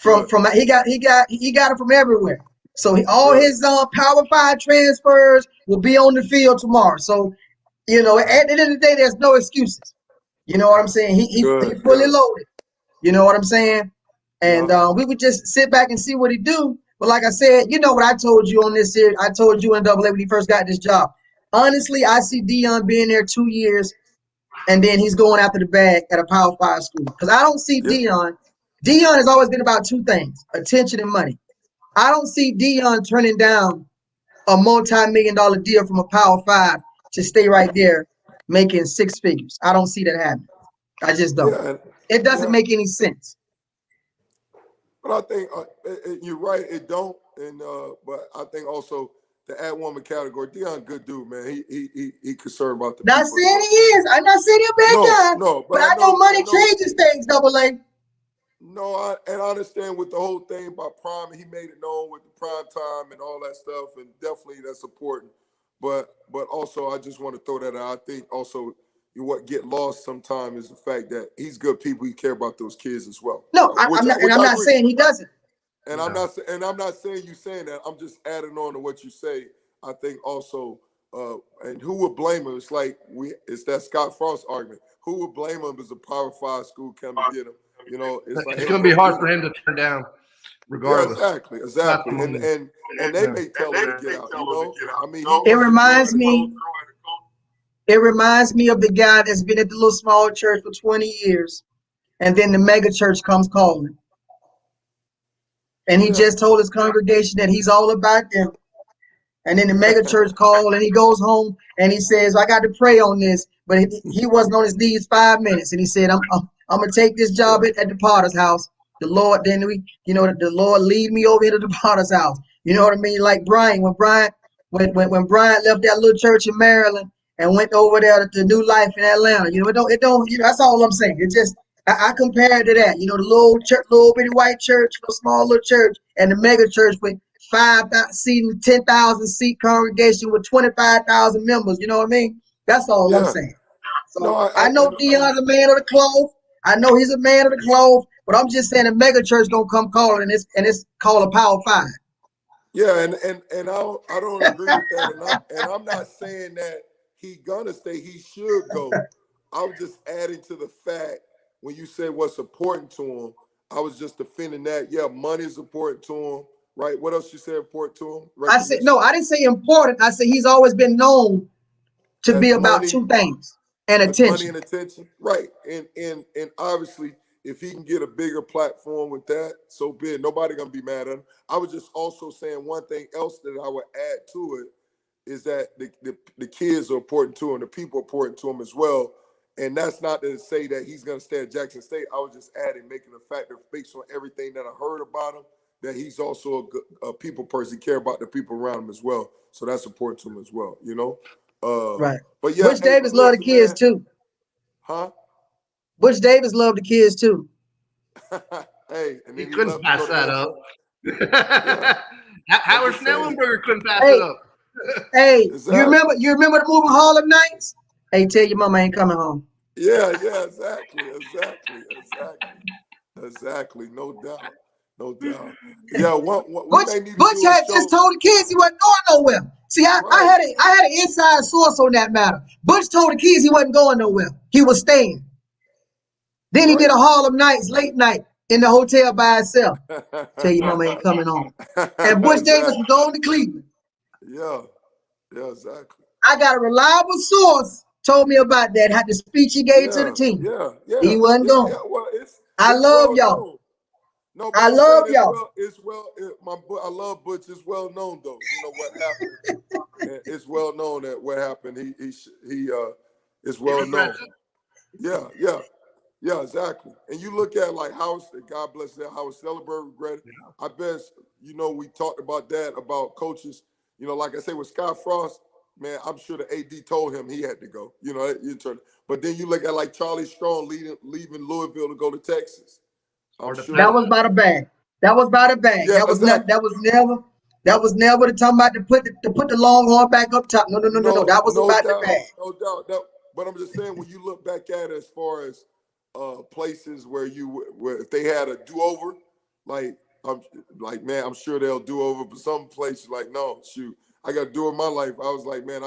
good, from he got it from everywhere. So all good. his Power 5 transfers will be on the field tomorrow. So at the end of the day, there's no excuses. You know what I'm saying? He Good, fully good. loaded. You know what I'm saying? And Yeah, we would just sit back and see what he do. But like I said, you know what I told you on this series? I told you in AA when he first got this job. Honestly, I see Dion being there 2 years, and then he's going after the bag at a Power 5 school. Because I don't see yeah, Dion. Dion has always been about 2 things: attention and money. I don't see Dion turning down a multi-million-dollar deal from a Power 5 to stay right there making 6 figures. I don't see that happening. I just don't. yeah, It doesn't yeah. make any sense. But I think you're right. It don't, and but I think also to add one more category, Dion, good dude, man. He concerned about the Not people as saying well. he is. I'm not saying he's a bad No, guy, no, but but I know I money know. changes things, Double A. No, I understand with the whole thing about Prime. He made it known with the prime time and all that stuff, and definitely that's important. But also, I just want to throw that out. I think also what get lost sometimes is the fact that he's good people. He care about those kids as well, No, I'm not, and which I'm I not agree. saying he doesn't. And I'm not saying you saying that. I'm just adding on to what you say. I think also, and who would blame him? It's that Scott Frost argument. Who would blame him as a Power 5 school come to get him? It's like, It's hey, going to be go hard get for him. him to turn down, Yeah, regardless. exactly, Not the exactly. And money. and they Yeah. may tell him to get out. He It wants to grow reminds at a coach. me. It reminds me of the guy that's been at the little small church for 20 years, and then the mega church comes calling, and he Yeah, just told his congregation that he's all about them. And then the mega church call, and he goes home and he says, "I got to pray on this," but he wasn't on his knees 5 minutes, and he said, "I'm gonna take this job yeah, at the Potter's house. The Lord, the Lord lead me over into the Potter's house. You know what I mean? Like Brian, when Brian left that little church in Maryland, and went over there to New Life in Atlanta. It don't, that's all I'm saying. It just, I compare it to that. The little church, little bitty white church, the small little church, and the mega church with 5,000 seating, 10,000 seat congregation with 25,000 members. You know what I mean? That's all I'm Yeah. saying. No, So I know Dion's a man of the cloth. I know he's a man of the cloth, but I'm just saying the mega church don't come calling, and it's called a Power 5. yeah, and I don't agree with that, and I'm not saying that he gonna stay. He should go. I was just adding to the fact when you say what's important to him. I was just defending that. Yeah, money is important to him, right? What else you said important to him? I said Recognition. no. I didn't say important. I said he's always been known to be As about money, two things and with money attention. and attention, right? And obviously, if he can get a bigger platform with that, so be it. Nobody gonna be mad at him. I was just also saying one thing else that I would add to it is that the kids are important to him, the people are important to him as well. And that's not to say that he's gonna stay at Jackson State. I was just adding, making the fact that based on everything that I heard about him, that he's also a people person, care about the people around him as well. So that's important to him as well, Right. But yeah, Butch hey, Davis but loved the listen, kids man, too. huh? Butch Davis loved the kids too. Hey, and He then he couldn't left to go pass to that SI. up. Yeah, I'm Howard just saying. Schnellenberger couldn't pass it Hey, up. hey, Exactly. you remember the movie Harlem Nights? Hey, tell your mama I ain't coming home. Yeah, exactly. No doubt. No doubt. Yeah, we Butch may need to Butch do a had just show. told the kids he wasn't going nowhere. See, Right, I had an inside source on that matter. Butch told the kids he wasn't going nowhere. He was staying. Then he did right. a Harlem Nights late night in the hotel by himself. Tell your mama ain't coming home. And Butch Davis was Exactly. going to Cleveland. Yeah, yeah, exactly. I got a reliable source told me about that, had the speech he gave to the team. He wasn't Yeah. going. Well, I it's love well y'all. known. No, but I I'm saying love y'all. I love Butch. It's well known though. You know what happened. It's well known that what happened. He it's He well known. regrets it. Yeah, exactly. And you look at like House, God bless that Howard Stellenberg regretted. I bet we talked about that about coaches. Like I say with Scott Frost, man, I'm sure the AD told him he had to go. But then you look at like Charlie Strong leaving Louisville to go to Texas. I'm Hard to sure That pass. that. was by the bag. That was by the bag. Yeah, exactly. That was never the time about to put the Longhorn back up top. No. No, That was no about the doubt, bag. no doubt. But I'm just saying when you look back at it as far as places where if they had a do over, like I'm like man, I'm sure they'll do over. But some places like no, shoot, I got to do in my life. I was like man,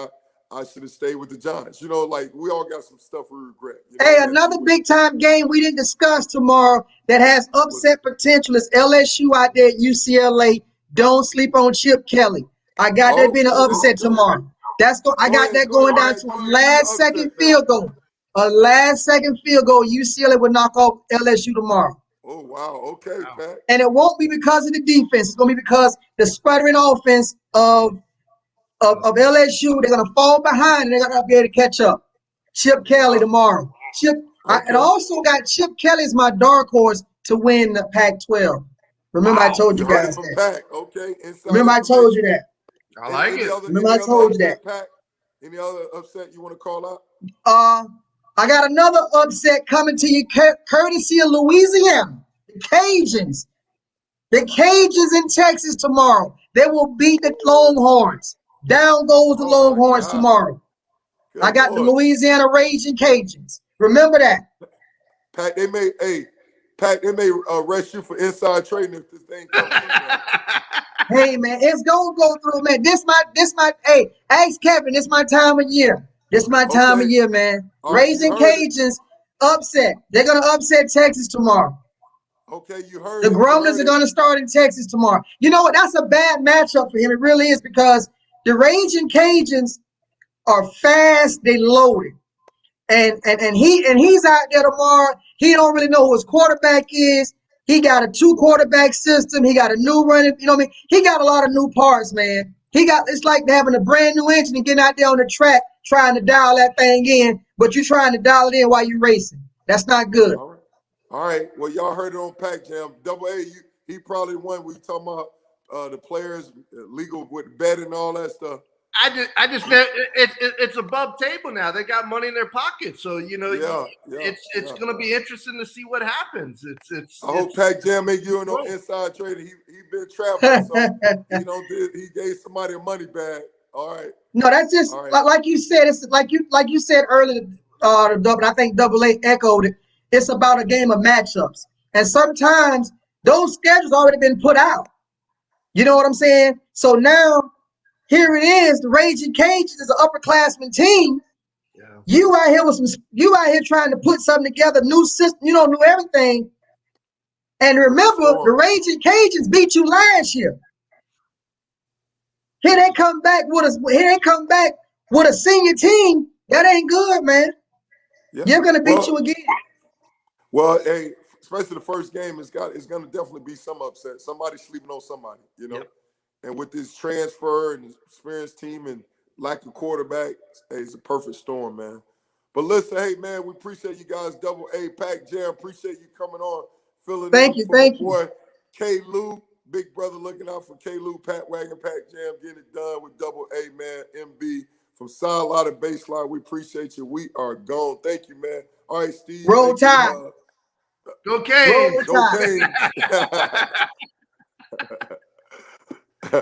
I should have stayed with the Giants. Like we all got some stuff we regret. Hey, That another big time game we didn't discuss tomorrow that has upset potential is LSU out there at UCLA. Don't sleep on Chip Kelly. I got that being an Okay, there you upset go. tomorrow. I got that Go going ahead, down Pat. to a Do your last second upset now. field goal. A last second field goal. UCLA will knock off LSU tomorrow. Oh wow. Okay, Wow. Pat. And it won't be because of the defense. It's going to be because the sputtering offense of LSU, they're going to fall behind and they're going to be able to catch up. Chip Kelly Wow. tomorrow. And I Okay. also got Chip Kelly as my dark horse to win the Pac-12. Remember, I Wow. told you You heard it guys from that. Pack. Okay. Inside Remember, I told you information. that. I like Any it. other Remember, any I other told you that. upset, Pack? Any other upset you want to call out? I got another upset coming to you, courtesy of Louisiana. The Cajuns. The Cajuns in Texas tomorrow. They will beat the Longhorns. Down goes the Oh my Longhorns God. tomorrow. I Good got the Lord. Louisiana Raging Cajuns. Remember that. Pack, they may arrest you for inside trading if this thing comes through now. Hey man, it's gonna go through, man. Hey, ask Kevin, this my time of year. This my time of Okay. year, man. All right, you Raising heard it. Cajuns upset. They're gonna upset Texas tomorrow. Okay, you heard The it. You Grumblers heard are it. gonna start in Texas tomorrow. You know what? That's a bad matchup for him. It really is because the Raging Cajuns are fast, they loaded. And he's out there tomorrow. He don't really know who his quarterback is. He got a 2 quarterback system. He got a new running, you know what I mean? He got a lot of new parts, man. It's like having a brand new engine and getting out there on the track trying to dial that thing in, but you're trying to dial it in while you're racing. That's not good. All right. All right. Well, y'all heard it on Pack Jam. Double A, he probably won. We talking about the players legal with bet and all that stuff. I just it's above table now. They got money in their pocket, so it's going to be interesting to see what happens. I hope Pac Jam ain't you no inside trading. He been traveling, so he gave somebody a money bag. All right. No, that's just like you said. It's like you said earlier. I think Double A echoed it. It's about a game of matchups, and sometimes those schedules already been put out. You know what I'm saying? So now here it is. The Raging Cajuns is an upperclassman team. Yeah. You out here trying to put something together, new system. New everything. And remember, the Raging Cajuns beat you last year. Here they come back with a senior team. That ain't good, man. Yeah. You're gonna beat you again. Well, hey, especially the first game, it's gonna definitely be some upset. Somebody sleeping on somebody, Yep. And with this transfer and experienced team and lack of quarterback, hey, it's a perfect storm, man. But listen, hey man, we appreciate you guys. Double A, Pac Jam, appreciate you coming on, filling thank in you, for thank my boy K. Lou. Big brother looking out for K. Lou, Pat Wagon, Pac Jam, getting it done with Double A, man. MB from Sideline to Baseline. We appreciate you. We are gone. Thank you, man. All right, Steve. Roll Tide. Go Canes. Go Canes.